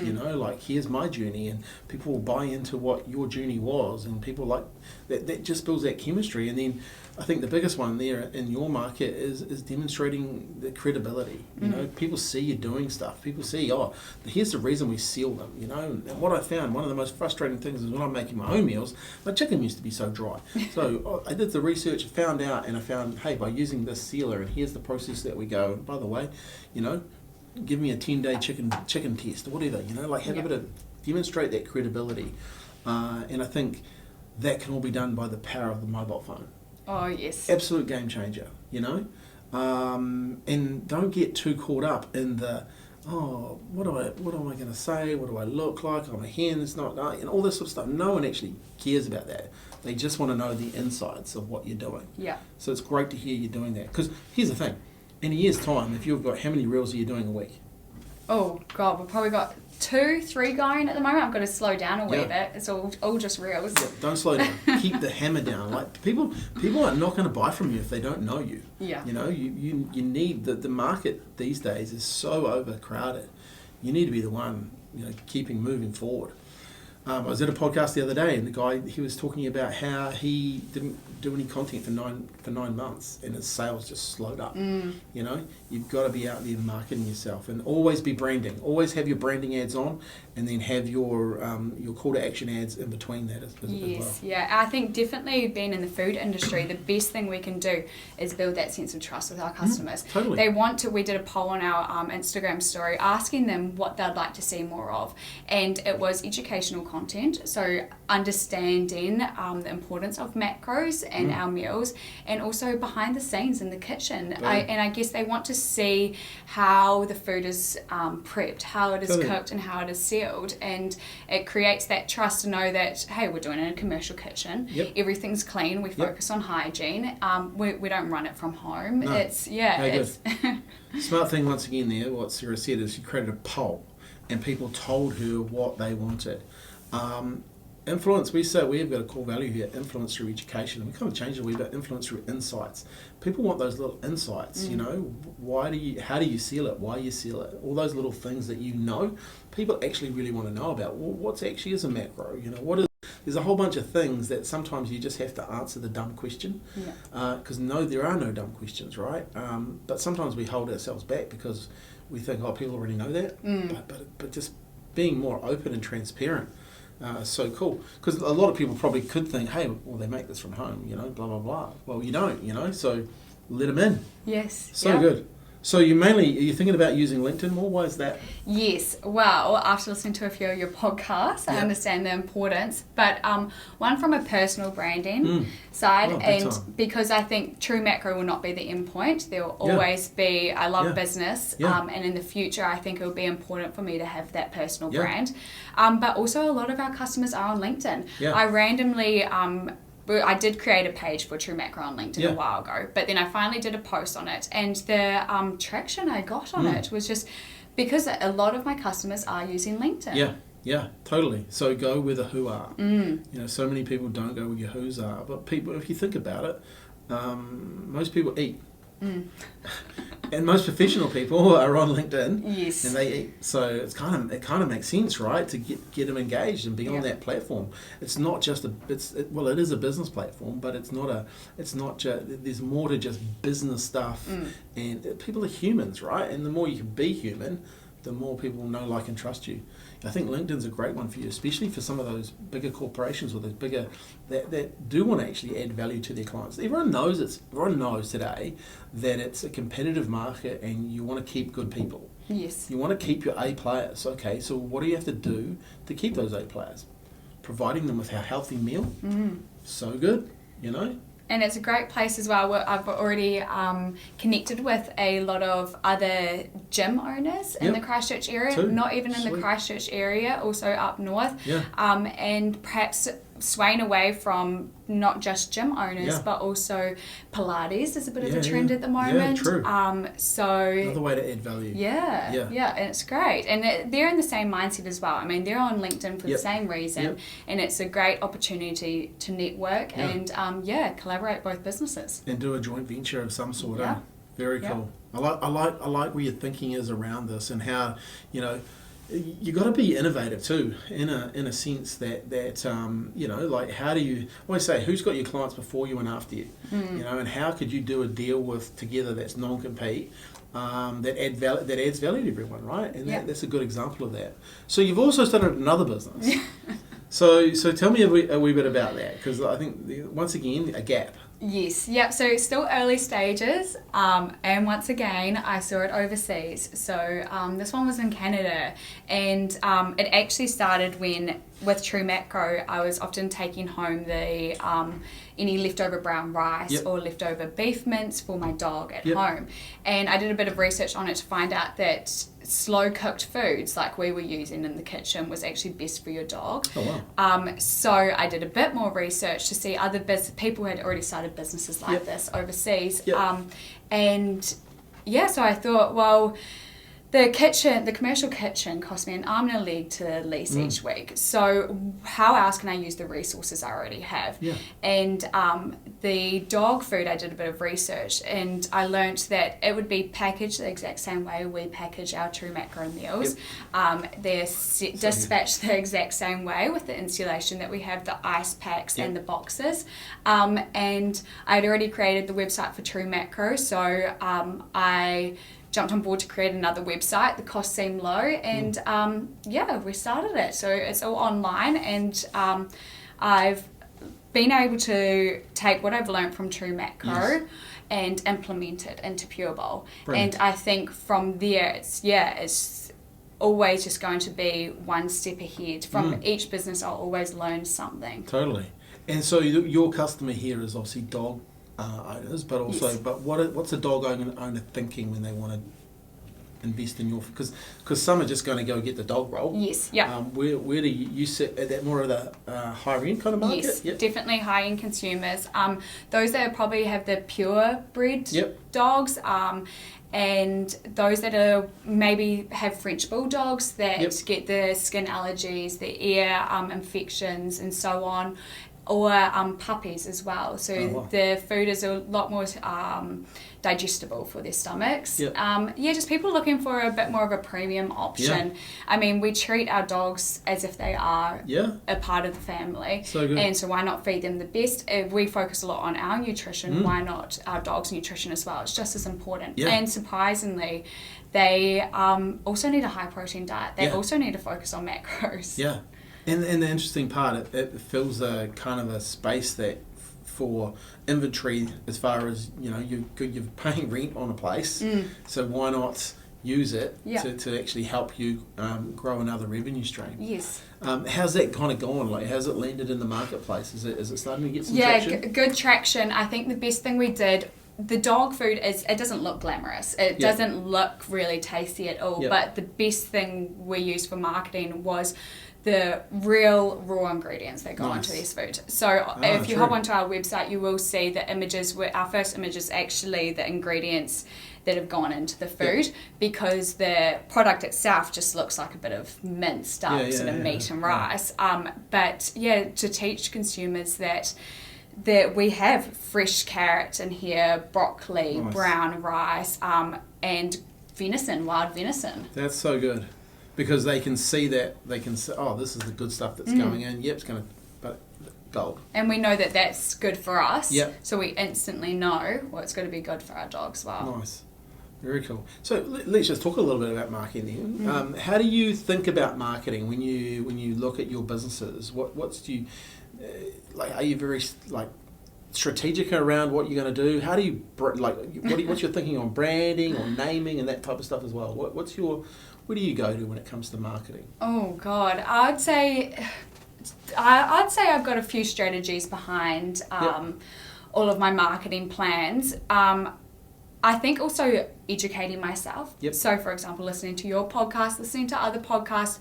here's my journey, and people will buy into what your journey was, and people like that just builds that chemistry. And then I think the biggest one there in your market is demonstrating the credibility. People see you doing stuff. People see, here's the reason we seal them, And what I found, one of the most frustrating things is when I'm making my own meals, my chicken used to be so dry. So I did the research, found, hey, by using this sealer, and here's the process that we go. And by the way, give me a 10-day chicken test or whatever, have a bit of, demonstrate that credibility. And I think that can all be done by the power of the mobile phone. Oh, yes. Absolute game changer, and don't get too caught up in the, what am I going to say? What do I look like? I'm a hen, it's not, and all this sort of stuff. No one actually cares about that. They just want to know the insights of what you're doing. Yeah. So it's great to hear you doing that. Because here's the thing, in a year's time, if you've got, how many reels are you doing a week? Oh, God, we've probably got 2-3 going at the moment. I've got to slow down a wee bit. It's all just reels. Yeah, don't slow down. Keep the hammer down. Like people are not going to buy from you if they don't know you. Yeah. You need the market these days is so overcrowded. You need to be the one, keeping moving forward. I was at a podcast the other day, and the guy, he was talking about how he didn't do any content for nine months, and his sales just slowed up. You've got to be out there marketing yourself, and always be branding. Always have your branding ads on, and then have your call to action ads in between that as well. Yeah. I think definitely being in the food industry, the best thing we can do is build that sense of trust with our customers. Totally. They want to. We did a poll on our Instagram story asking them what they'd like to see more of, and it was educational content. So understanding the importance of macros and our meals, and also behind the scenes in the kitchen. I guess they want to see how the food is prepped, how it is cooked, and how it is sealed, and it creates that trust to know that, hey, we're doing it in a commercial kitchen. Everything's clean. We focus on hygiene. We don't run it from home. No. It's Smart thing once again there. What Sarah said is she created a poll, and people told her what they wanted. Influence, we say we have got a core value here, influence through education, and we kind of changed it a wee bit, influence through insights. People want those little insights, how do you seal it, why you seal it, all those little things that people actually really want to know about. Well, what's actually is a macro, there's a whole bunch of things that sometimes you just have to answer the dumb question, because there are no dumb questions, right? But sometimes we hold ourselves back because we think, people already know that, but just being more open and transparent. So cool, because a lot of people probably could think, hey, well, they make this from home, blah blah blah. Well, you don't, so let them in. Yes. So good. So are you thinking about using LinkedIn more? Why is that? Yes. Well, after listening to a few of your podcasts, I understand the importance. But one from a personal branding side, and because I think true macro will not be the end point. There will always be, I love business, and in the future, I think it will be important for me to have that personal brand. But also a lot of our customers are on LinkedIn. I randomly... I did create a page for True Macro on LinkedIn a while ago, but then I finally did a post on it, and the traction I got on it was just because a lot of my customers are using LinkedIn. Yeah, totally. So go where the who are. So many people don't go where your who's are, but people, if you think about it, most people eat. And most professional people are on LinkedIn. Yes. And they eat. So it kind of makes sense, right, to get them engaged and be on that platform. It's not just it is a business platform, but there's more to just business stuff. And people are humans, right? And the more you can be human, the more people will know, like, and trust you. I think LinkedIn's a great one for you, especially for some of those bigger corporations or those bigger that do want to actually add value to their clients. Everyone knows today that it's a competitive market, and you want to keep good people. Yes. You want to keep your A players. Okay, so what do you have to do to keep those A players? Providing them with a healthy meal. So good, And it's a great place as well. I've already connected with a lot of other gym owners in the Christchurch area, not even in the Christchurch area, also up north, and perhaps swaying away from not just gym owners, but also Pilates is a bit of a trend at the moment. Yeah, true. So another way to add value. Yeah, and it's great. And they're in the same mindset as well. I mean, they're on LinkedIn for the same reason, and it's a great opportunity to network and collaborate both businesses. And do a joint venture of some sort. Very Yeah. cool. I like where your thinking is around this, and how, you know, you got to be innovative too, in a sense that you know, like, how do you, I always say, who's got your clients before you and after you, you know, and how could you do a deal with together that's non-compete, that adds value to everyone, right? And that's a good example of that. So you've also started another business. So tell me a wee bit about that, because I think, once again, a gap. Yes, yep, so still early stages, and once again, I saw it overseas. So this one was in Canada, and it actually started when, with True Macro, I was often taking home the any leftover brown rice or leftover beef mince for my dog at home. And I did a bit of research on it to find out that slow cooked foods like we were using in the kitchen was actually best for your dog. Oh, wow. So I did a bit more research to see other people had already started businesses like this overseas. And so I thought, well, the commercial kitchen cost me an arm and a leg to lease each week. So how else can I use the resources I already have? And the dog food, I did a bit of research, and I learnt that it would be packaged the exact same way we package our True Macro meals. They're dispatched the exact same way with the insulation that we have, the ice packs and the boxes. And I had already created the website for True Macro, so I jumped on board to create another website. The costs seemed low, and we started it. So it's all online, and I've been able to take what I've learned from True Macro and implement it into Pure Bowl. Brilliant. And I think from there, it's always just going to be one step ahead. From each business, I'll always learn something. Totally. And so your customer here is obviously dog owners, but also, but what's a dog owner thinking when they want to invest in your, because some are just going to go get the dog roll. Yes, yeah. Where do you sit at that, more of the higher end kind of market? Yes, definitely high end consumers. Those that probably have the pure bred dogs, and those that are maybe have French bulldogs that get the skin allergies, the ear infections, and so on. Or puppies as well. So the food is a lot more digestible for their stomachs. Just people looking for a bit more of a premium option. I mean, we treat our dogs as if they are a part of the family. So good. And so why not feed them the best? If we focus a lot on our nutrition, why not our dog's nutrition as well? It's just as important. And surprisingly, they also need a high protein diet. They also need to focus on macros. And the interesting part, it fills a kind of a space that for inventory, as far as, you know, you're paying rent on a place, so why not use it to actually help you grow another revenue stream? How's that kind of gone? Like, how's it landed in the marketplace? Is it starting to get some traction? Good traction. I think the best thing we did, the dog food it doesn't look glamorous. It doesn't look really tasty at all. But the best thing we used for marketing was the real raw ingredients that go into these foods. So if you hop onto our website, you will see the images. Our first image is actually the ingredients that have gone into the food, because the product itself just looks like a bit of minced up sort of meat and rice. But to teach consumers that we have fresh carrots in here, broccoli, brown rice, and venison, wild venison. That's so good. Because they can see that, oh, this is the good stuff that's going in. It's going to, but gold. And we know that that's good for us. So we instantly know, well, it's going to be good for our dogs as well. Nice. Very cool. So let's just talk a little bit about marketing then. How do you think about marketing when you look at your businesses? What's do you, are you very, strategic around what you're going to do? How do you, what's your thinking on branding or naming and that type of stuff as well? Where do you go to when it comes to marketing? Oh God, I'd say I've got a few strategies behind all of my marketing plans. I think also educating myself. So for example, listening to your podcast, listening to other podcasts,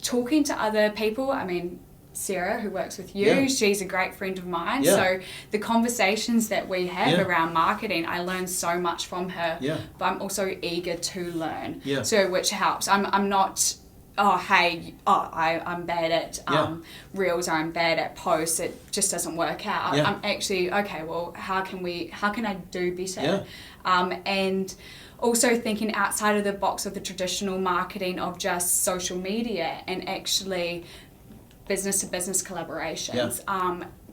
talking to other people. I mean, Sarah, who works with you, she's a great friend of mine. So the conversations that we have around marketing, I learn so much from her. But I'm also eager to learn. So which helps. I'm not I'm bad at reels, or I'm bad at posts, it just doesn't work out. Yeah. I'm actually, okay, well, how can I do better? Yeah. And also thinking outside of the box of the traditional marketing of just social media, and actually business to business collaborations,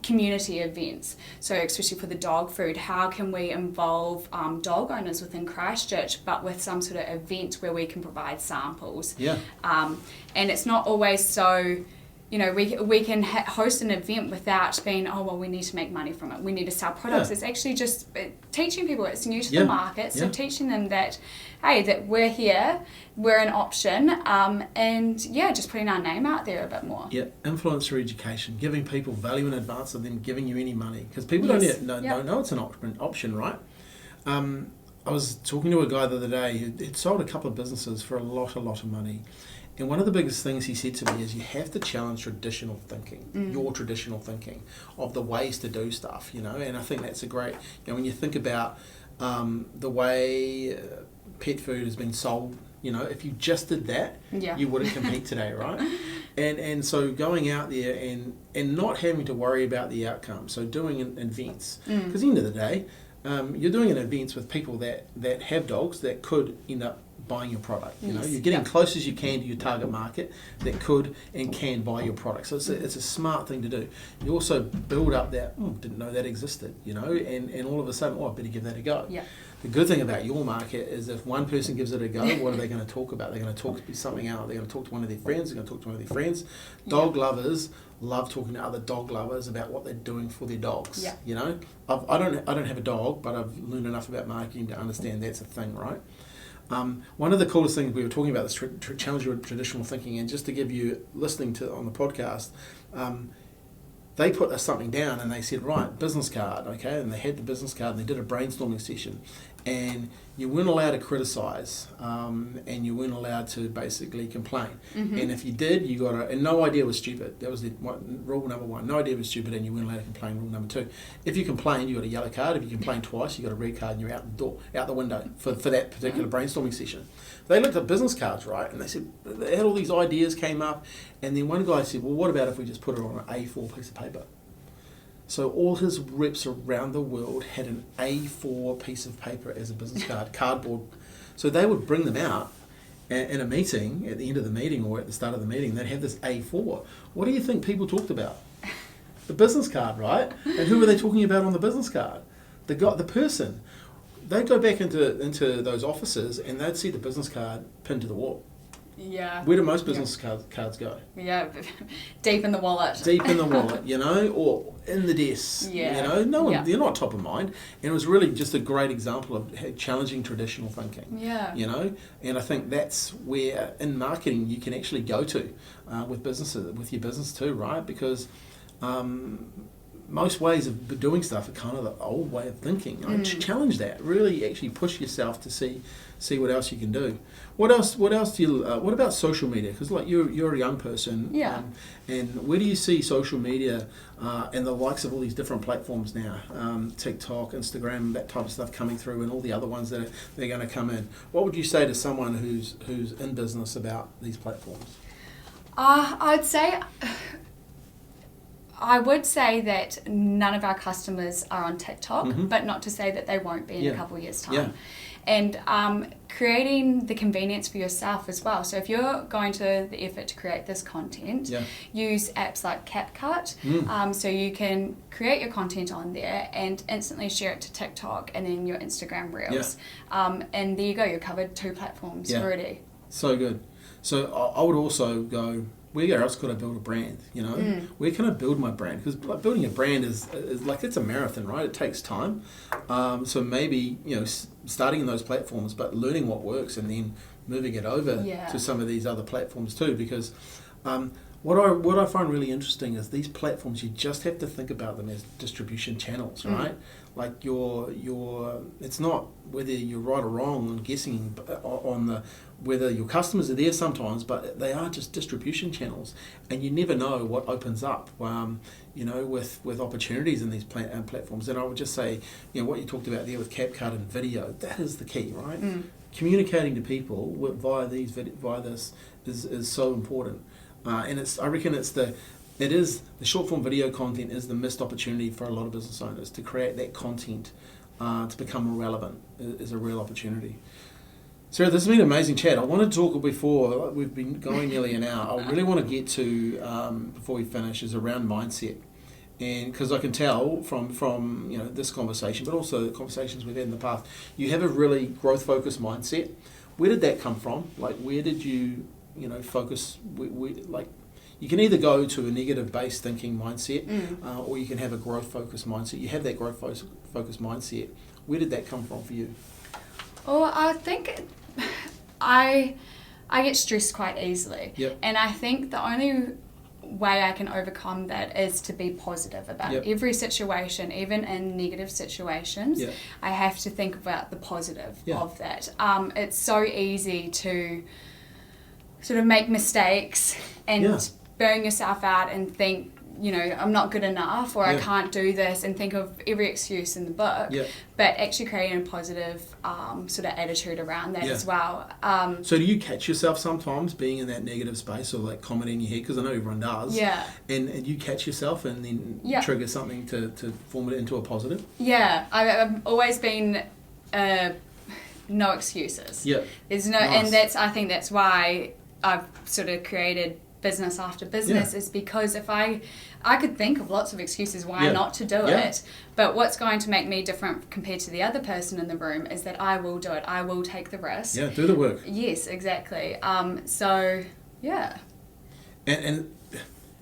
community events. So especially for the dog food, how can we involve dog owners within Christchurch, but with some sort of event where we can provide samples. And it's not always so, we can host an event without being, we need to make money from it, we need to sell products. It's actually just teaching people, it's new to the market, so teaching them that, hey, that we're here, we're an option, and just putting our name out there a bit more. Influencer education, giving people value in advance of them giving you any money, because people don't know it's an option, right? I was talking to a guy the other day who'd sold a couple of businesses for a lot of money. And one of the biggest things he said to me is you have to challenge traditional thinking, your traditional thinking of the ways to do stuff, and I think that's a great, when you think about the way pet food has been sold, if you just did that, you wouldn't compete today, right? And so going out there and not having to worry about the outcome, so doing events, because at the end of the day, you're doing an events with people that have dogs that could end up buying your product. You're getting close as you can to your target market that could and can buy your product. So it's a smart thing to do. You also build up that, didn't know that existed, and all of a sudden, I better give that a go. The good thing about your market is if one person gives it a go, what are they going to talk about? They're going to talk something out. They're going to talk to one of their friends. They're going to talk to one of their friends. Dog lovers love talking to other dog lovers about what they're doing for their dogs. I don't have a dog, but I've learned enough about marketing to understand that's a thing, right? One of the coolest things we were talking about, this challenge your traditional thinking, and just to give you listening to on the podcast, they put something down and they said, right, business card, okay, and they had the business card and they did a brainstorming session, and you weren't allowed to criticise, and you weren't allowed to basically complain. And if you did, you got and no idea was stupid. That was rule number one. No idea was stupid, and you weren't allowed to complain. Rule number two. If you complained, you got a yellow card. If you complained twice, you got a red card, and you're out the door, out the window for that particular brainstorming session. They looked at business cards, right, and they said they had all these ideas came up, and then one guy said, well, what about if we just put it on an A4 piece of paper? So all his reps around the world had an A4 piece of paper as a business card, cardboard. So they would bring them out in a meeting, at the end of the meeting or at the start of the meeting, they'd have this A4. What do you think people talked about? The business card, right? And who were they talking about on the business card? The person. They'd go back into those offices and they'd see the business card pinned to the wall. Where do most business cards go? Deep in the wallet. Deep in the wallet, or in the desk. No one, they're not top of mind. And it was really just a great example of challenging traditional thinking. And I think that's where in marketing you can actually go to with businesses, with your business too, right? Because most ways of doing stuff are kind of the old way of thinking. Challenge that. Really, actually push yourself to see what else you can do. What else do you? What about social media? Because you're a young person. And where do you see social media and the likes of all these different platforms now? TikTok, Instagram, that type of stuff coming through, and all the other ones that they're going to come in. What would you say to someone who's in business about these platforms? I would say that none of our customers are on TikTok, but not to say that they won't be in a couple of years' time. And creating the convenience for yourself as well. So if you're going to the effort to create this content, use apps like CapCut, so you can create your content on there and instantly share it to TikTok and then your Instagram Reels. And there you go, you're covered 2 platforms already. So good. So I would also go, where else could I build a brand? Where can I build my brand? Because building a brand is like, it's a marathon, right? It takes time. So maybe starting in those platforms, but learning what works and then moving it over to some of these other platforms too. Because what I find really interesting is these platforms, you just have to think about them as distribution channels, right? Like it's not whether you're right or wrong on guessing on whether your customers are there sometimes, but they are just distribution channels, and you never know what opens up, with opportunities in these platforms. And I would just say, what you talked about there with CapCut and video, that is the key, right? communicating to people via this is so important. And I reckon the short form video content is the missed opportunity for a lot of business owners to create that content to become more relevant is a real opportunity. Sarah, this has been an amazing chat. I want to talk before, we've been going nearly an hour, I really want to get to, before we finish, is around mindset. And because I can tell from this conversation, but also the conversations we've had in the past, you have a really growth-focused mindset. Where did that come from? Like, where did you, focus, you can either go to a negative-based thinking mindset, or you can have a growth-focused mindset. You have that growth-focused mindset. Where did that come from for you? Well, I think I get stressed quite easily. Yep. And I think the only way I can overcome that is to be positive about every situation, even in negative situations. Yep. I have to think about the positive of that. It's so easy to sort of make mistakes and burn yourself out and think, I'm not good enough, or I can't do this, and think of every excuse in the book. But actually creating a positive sort of attitude around that as well. So do you catch yourself sometimes being in that negative space, or like comment in your head, because I know everyone does, and you catch yourself and then trigger something to form it into a positive? I've always been no excuses. There's no, and I think that's why I've sort of created business after business, is because if I could think of lots of excuses why not to do it, but what's going to make me different compared to the other person in the room is that I will do it. I will take the risk. Do the work. Yes, exactly. And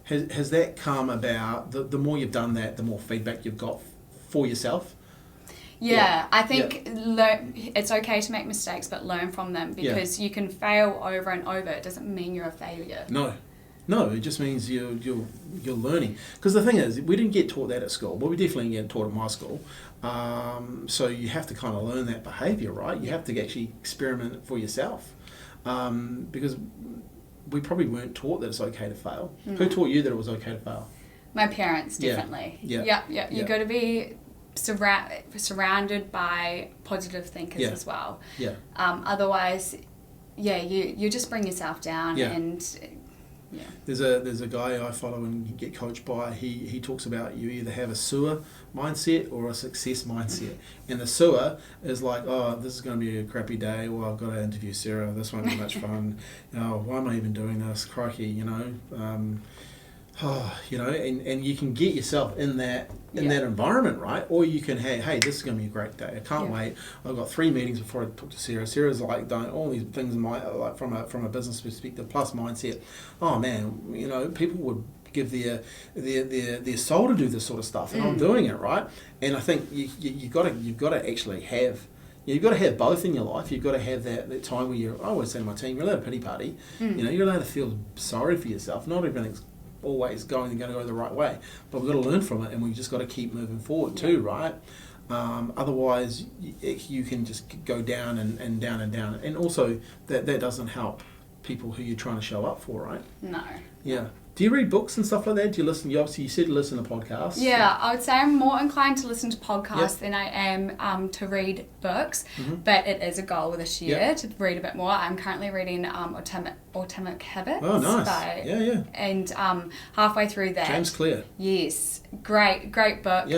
has that come about, the more you've done that, the more feedback you've got for yourself? I think it's okay to make mistakes, but learn from them, because you can fail over and over. It doesn't mean you're a failure. No, it just means you're learning. Because the thing is, we didn't get taught that at school. Well, we definitely didn't get taught at my school. So you have to kind of learn that behaviour, right? You have to actually experiment for yourself. Because we probably weren't taught that it's okay to fail. Who taught you that it was okay to fail? My parents, definitely. You got to be surrounded by positive thinkers as well. Otherwise, you just bring yourself down and. There's a guy I follow and get coached by. He talks about you either have a sewer mindset or a success mindset. And the sewer is like, oh, this is going to be a crappy day, or I've got to interview Sarah, this won't be much fun. Why am I even doing this? Crikey, and you can get yourself in that environment, right? Or you can, hey, this is going to be a great day. I can't wait. I've got 3 meetings before I talk to Sarah. Sarah's like done all these things in my from a business perspective plus mindset. Oh man, people would give their soul to do this sort of stuff, and I'm doing it, right? And I think you've got to actually have. You've got to have both in your life. You've got to have that time where I always say to my team, you're allowed a pity party. You're allowed to feel sorry for yourself. Not everything's always going to go the right way, but we've got to learn from it, and we've just got to keep moving forward too, right? Otherwise you can just go down and down and down, and also that doesn't help people who you're trying to show up for, right? No. Do you read books and stuff like that? Do you listen? You said you listen to podcasts. I would say I'm more inclined to listen to podcasts than I am to read books. But it is a goal this year to read a bit more. I'm currently reading Atomic Habits. Oh, nice. And halfway through that. James Clear. Yes, great book. But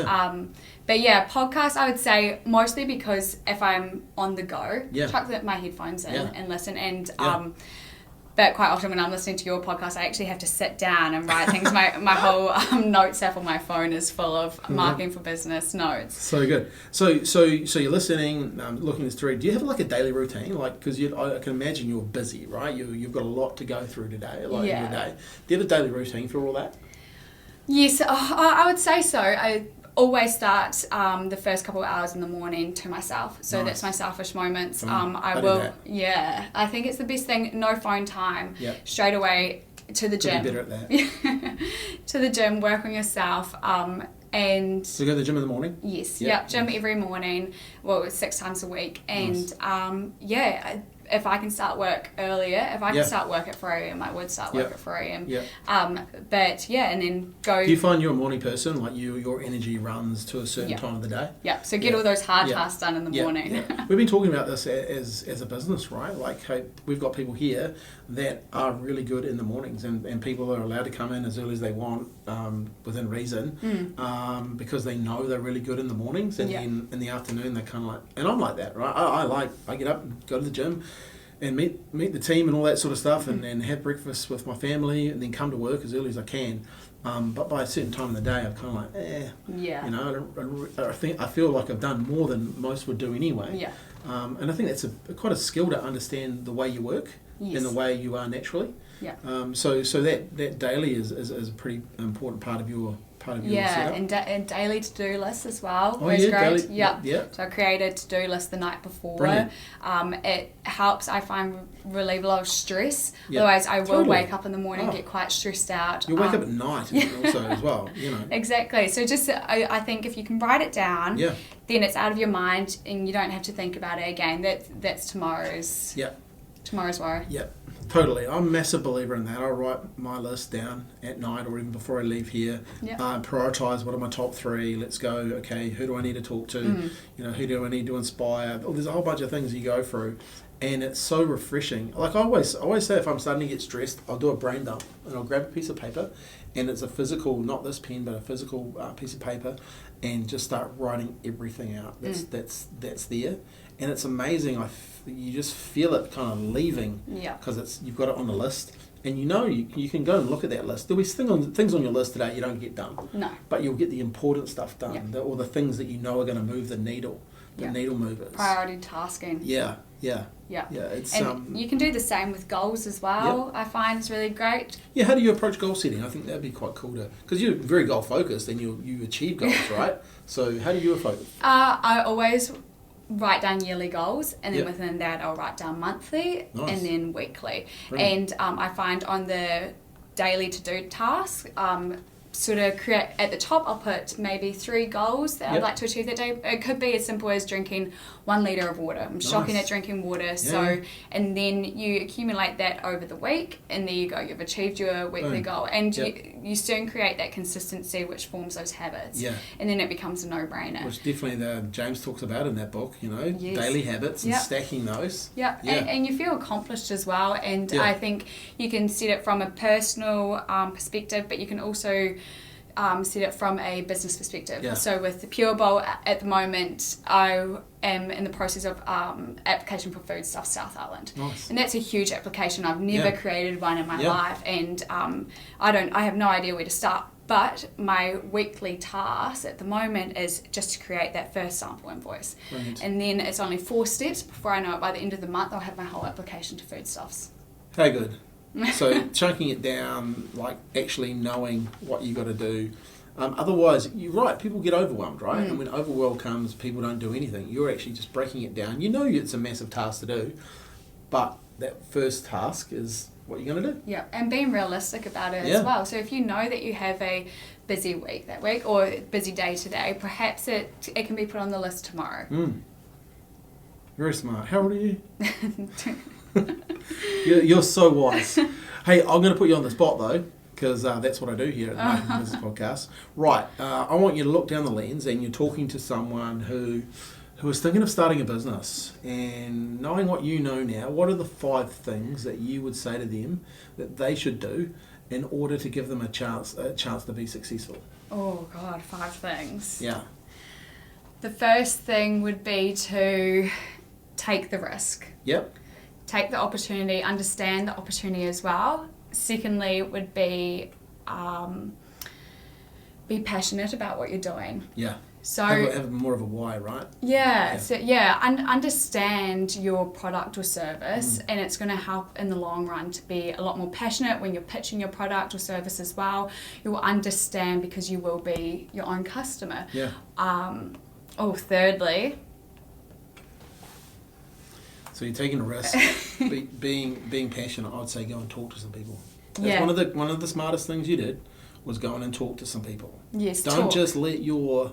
podcasts I would say mostly because if I'm on the go, chuck my headphones in and listen. And but quite often when I'm listening to your podcast, I actually have to sit down and write things. My whole notes app on my phone is full of marketing for business notes. So good. So you're listening, looking this through. Do you have like a daily routine? Like, because I can imagine you're busy, right? You've got a lot to go through today, in your day. Do you have a daily routine for all that? Yes, I would say so. I always start the first couple of hours in the morning to myself. So that's my selfish moments. I think it's the best thing. No phone time. Straight away to the gym. Be better at that. To the gym, work on yourself. And so you go to the gym in the morning? Yes. Gym every morning. Well, 6 times a week. And if I can start work earlier, if I Yeah. can start work at 4 a.m, I would start work Yeah. at 4 a.m. Yeah. But yeah, and then go. Do you find you're a morning person? Like your energy runs to a certain Yeah. time of the day? Yeah, so get Yeah. all those hard Yeah. tasks done in the Yeah, morning. yeah. We've been talking about this as a business, right? Like, hey, we've got people here that are really good in the mornings, and people are allowed to come in as early as they want, within reason, because they know they're really good in the mornings, and Yeah. then in the afternoon they're kind of like, and I'm like that, right? I get up and go to the gym and meet the team and all that sort of stuff, and have breakfast with my family, and then come to work as early as I can. But by a certain time in the day, I'm kind of like, Yeah. you know, I feel like I've done more than most would do anyway. Yeah. And I think that's quite a skill to understand the way you work Yes. and the way you are naturally. Yeah. So that daily is a pretty important part of your Yeah, setup. and daily to-do lists as well. Oh, Always yeah, great. daily- Yeah. yeah. So I created a to-do list the night before. Brilliant. It helps, I find, relieve a lot of stress. Yeah, Otherwise, I will totally. wake up in the morning and Oh. get quite stressed out. You wake up at night also as well, you know. Exactly. So just, I think if you can write it down, Yeah. then it's out of your mind and you don't have to think about it again. That's tomorrow's worry. Yeah, totally. I'm a massive believer in that. I write my list down at night or even before I leave here. Yeah. Prioritise what are my top 3. Let's go. Okay, who do I need to talk to? You know, who do I need to inspire? There's a whole bunch of things you go through, and it's so refreshing. Like I always say, if I'm starting to get stressed, I'll do a brain dump and I'll grab a piece of paper, and it's a physical, not this pen, but a physical piece of paper, and just start writing everything out. That's there, and it's amazing. You just feel it kind of leaving, because you've got it on the list, and you can go and look at that list. There'll be things on your list today you don't get done, No. but you'll get the important stuff done, or the things that you know are going to move the needle, needle movers. Priority tasking. Yeah. It's And you can do the same with goals as well. I find is really great. Yeah, how do you approach goal setting? I think that'd be quite cool because you're very goal focused and you achieve goals, right? So how do you approach? I always write down yearly goals, and then Yep. within that I'll write down monthly Nice. and then weekly. Brilliant. And I find on the daily to-do task, sort of create at the top, I'll put maybe 3 goals that I'd Yep. like to achieve that day. It could be as simple as drinking 1 litre of water. I'm shocking Nice. at drinking water. Yeah. So, and then you accumulate that over the week, and there you go, you've achieved your weekly Boom. goal. And Yep. you soon create that consistency which forms those habits. Yeah. And then it becomes a no-brainer. Which definitely James talks about in that book, Yes. daily habits and Yep. stacking those. Yeah, Yeah. and you feel accomplished as well. And Yeah. I think you can set it from a personal perspective, but you can also set it from a business perspective. Yeah. So with the Pure Bowl at the moment, I am in the process of application for Foodstuffs South Island. Nice. And that's a huge application. I've never Yeah. created one in my Yeah. life, and I have no idea where to start. But my weekly task at the moment is just to create that first sample invoice. Brilliant. And then it's only 4 steps before I know it. By the end of the month, I'll have my whole application to Foodstuffs. How good. So chunking it down, like actually knowing what you got to do. Otherwise, you're right, people get overwhelmed, right? And when overwhelm comes, people don't do anything. You're actually just breaking it down. You know it's a massive task to do, but that first task is what you're going to do. Yeah, and being realistic about it Yeah. as well. So if you know that you have a busy week that week or a busy day today, perhaps it can be put on the list tomorrow. Very smart. How old are you? You're so wise. Hey, I'm going to put you on the spot though, because that's what I do here at the Business Podcast. Right, I want you to look down the lens, and you're talking to someone who is thinking of starting a business, and knowing what you know now, what are the 5 things that you would say to them that they should do in order to give them a chance to be successful? Oh God, 5 things. Yeah. The first thing would be to take the risk. Yep. Take the opportunity, understand the opportunity as well. Secondly, would be passionate about what you're doing. Yeah. So have more of a why, right? Understand your product or service, and it's going to help in the long run to be a lot more passionate when you're pitching your product or service as well. You will understand because you will be your own customer. Yeah. Thirdly. So you're taking a risk, being passionate. I would say go and talk to some people. That's Yeah. one of the smartest things you did was go in and talk to some people. Yes, Don't talk. just let your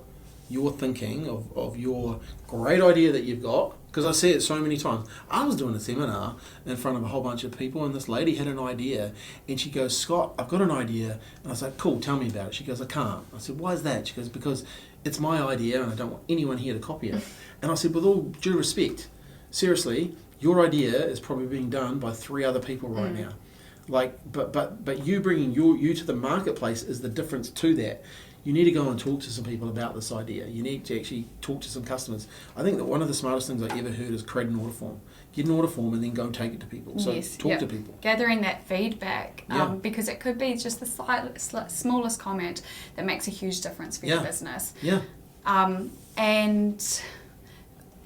your thinking of your great idea that you've got, because I see it so many times. I was doing a seminar in front of a whole bunch of people, and this lady had an idea, and she goes, Scott, I've got an idea. And I was like, cool, tell me about it. She goes, I can't. I said, why is that? She goes, because it's my idea and I don't want anyone here to copy it. And I said, with all due respect, seriously, your idea is probably being done by 3 other people right now. Like, but you bringing you to the marketplace is the difference to that. You need to go and talk to some people about this idea. You need to actually talk to some customers. I think that one of the smartest things I ever heard is create an order form. Get an order form and then go and take it to people. So talk to people. Gathering that feedback, because it could be just the smallest comment that makes a huge difference for your business. Yeah. And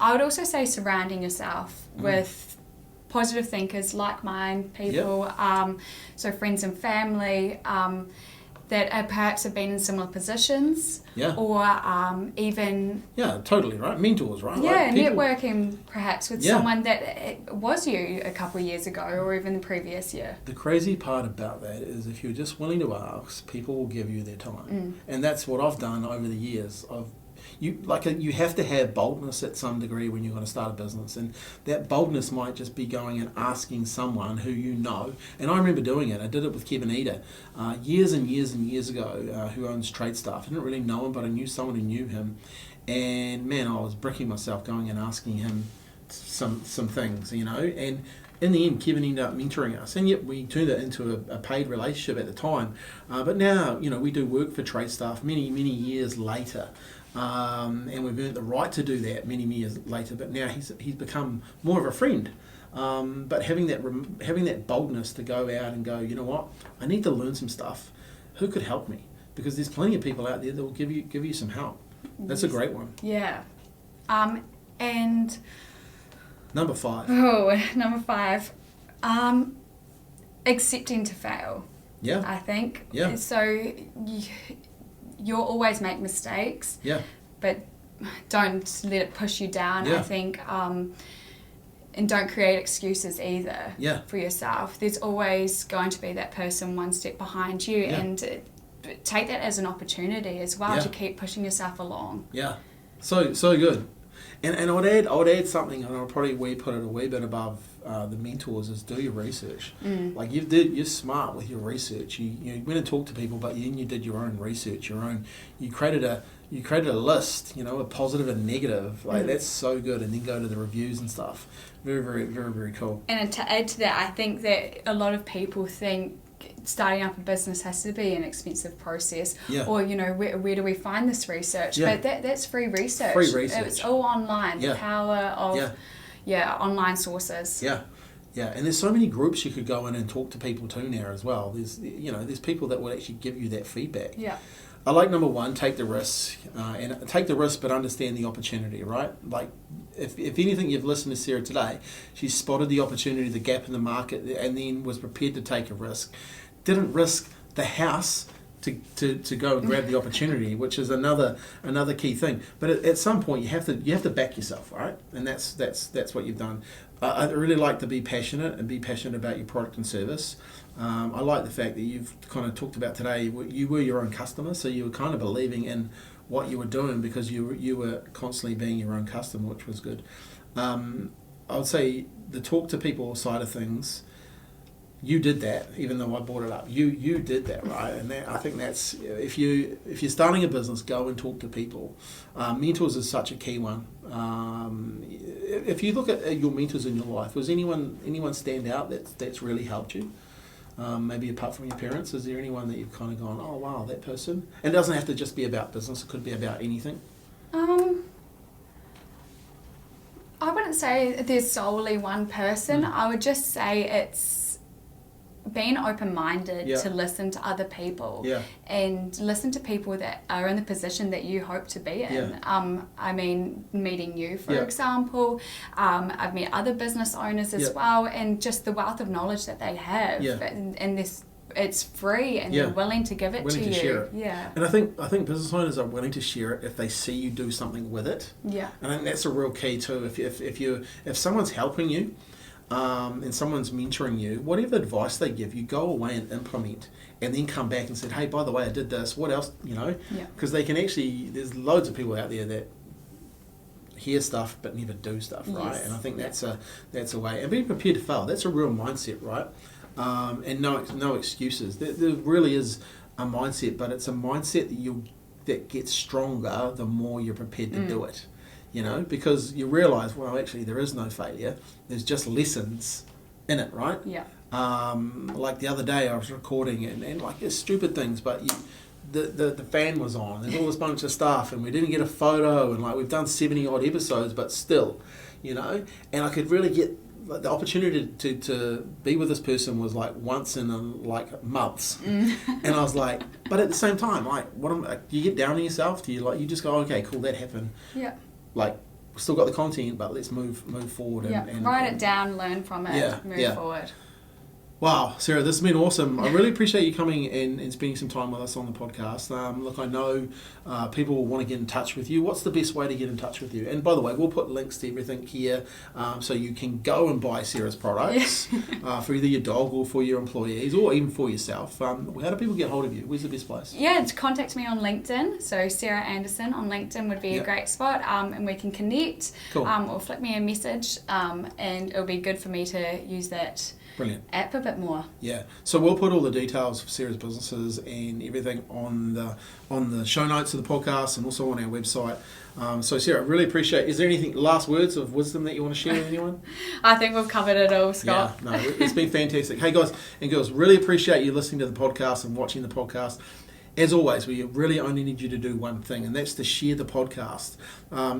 I would also say surrounding yourself with positive thinkers, like-minded people, so friends and family, that perhaps have been in similar positions, or even... Yeah, totally, right? Mentors, right? Yeah, like people, networking perhaps with someone that was you a couple of years ago or even the previous year. The crazy part about that is if you're just willing to ask, people will give you their time. And that's what I've done over the years. You have to have boldness at some degree when you're going to start a business, and that boldness might just be going and asking someone who you know. And I remember doing it. I did it with Kevin Eder years and years and years ago, who owns Trade Stuff. I didn't really know him, but I knew someone who knew him, and man, I was bricking myself going and asking him some things, you know. And in the end, Kevin ended up mentoring us, and yet we turned it into a paid relationship at the time. But now, you know, we do work for Trade Stuff many years later. And we've earned the right to do that many years later. But now he's become more of a friend. But having that boldness to go out and go, you know what, I need to learn some stuff. Who could help me? Because there's plenty of people out there that will give you some help. That's a great one. Yeah. And number 5. Oh, number 5. Accepting to fail. Yeah. I think. Yeah. So you'll always make mistakes. Yeah. But don't let it push you down, Yeah. I think. And don't create excuses either for yourself. There's always going to be that person one step behind you, and take that as an opportunity as well to keep pushing yourself along. Yeah. So good. And I would add something, and I'll probably put it a wee bit above the mentors, is do your research. Like you're smart with your research. You went and talked to people, but then you did your own research, you created a list, you know, a positive and negative. Like that's so good, and then go to the reviews and stuff. Very, very, very, very cool. And to add to that, I think that a lot of people think starting up a business has to be an expensive process, or you know, where do we find this research? But that's free research. It's all online. The power of online sources. And there's so many groups you could go in and talk to people too now as well. There's people that will actually give you that feedback. I like number 1, take the risk, and take the risk, but understand the opportunity, right? Like, if anything, you've listened to Sarah today, she spotted the opportunity, the gap in the market, and then was prepared to take a risk. Didn't risk the house to go and grab the opportunity, which is another key thing. But at some point, you have to back yourself, right? And that's what you've done. I really like to be passionate about your product and service. I like the fact that you've kind of talked about today, you were your own customer, so you were kind of believing in what you were doing because you were constantly being your own customer, which was good. I would say the talk to people side of things, you did that, even though I brought it up. You did that, right? And I think that's, if you're starting a business, go and talk to people. Mentors is such a key one. If you look at your mentors in your life, was anyone stand out that's really helped you? Maybe apart from your parents, is there anyone that you've kind of gone, oh wow, that person? And it doesn't have to just be about business; it could be about anything. I wouldn't say there's solely one person. I would just say it's being open-minded to listen to other people and listen to people that are in the position that you hope to be in. I mean, meeting you, for example. I've met other business owners as well, and just the wealth of knowledge that they have. And this, it's free, and they're willing to give it to you. Share it. And I think business owners are willing to share it if they see you do something with it. And I think that's a real key too. If someone's helping you, and someone's mentoring you, whatever advice they give you, go away and implement, and then come back and say, hey, by the way, I did this. What else? Because they can actually. There's loads of people out there that hear stuff but never do stuff, right? Yes. And I think that's a way. And being prepared to fail. That's a real mindset, right? And no excuses. There really is a mindset, but it's a mindset that gets stronger the more you're prepared to do it. Because you realise, well, actually, there is no failure. There's just lessons in it, right? Yeah. Like the other day, I was recording and like it's stupid things, but the fan was on. There's all this bunch of stuff, and we didn't get a photo, and like we've done 70 odd episodes, but still, and I could really get the opportunity to be with this person was like once in like months, and I was like, but at the same time, like, do you get down on yourself? Do you just go, okay, cool, that happened. Yeah. Like, we've still got the content, but let's move forward. And write it down, learn from it, move forward. Wow, Sarah, this has been awesome. I really appreciate you coming and spending some time with us on the podcast. Look, I know people will want to get in touch with you. What's the best way to get in touch with you? And by the way, we'll put links to everything here so you can go and buy Sarah's products for either your dog or for your employees or even for yourself. How do people get hold of you? Where's the best place? Yeah, contact me on LinkedIn. So Sarah Anderson on LinkedIn would be a great spot, and we can connect. Cool. Or flick me a message, and it'll be good for me to use that app a bit more. Yeah. So we'll put all the details of Sarah's businesses and everything on the show notes of the podcast and also on our website. So Sarah, I really appreciate. Is there anything last words of wisdom that you want to share with anyone? I think we've covered it all, Scott. Yeah, no, it's been fantastic. Hey guys and girls, really appreciate you listening to the podcast and watching the podcast. As always, we really only need you to do one thing, and that's to share the podcast.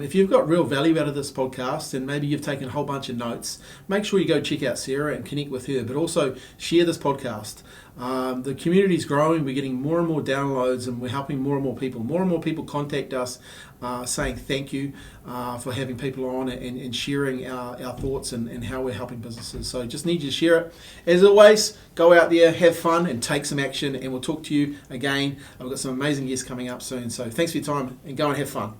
If you've got real value out of this podcast and maybe you've taken a whole bunch of notes, make sure you go check out Sarah and connect with her, but also share this podcast. The community's growing, we're getting more and more downloads, and we're helping more and more people. More and more people contact us saying thank you for having people on and sharing our thoughts and how we're helping businesses. So just need you to share it. As always, go out there, have fun and take some action, and we'll talk to you again. I've got some amazing guests coming up soon. So thanks for your time and go and have fun.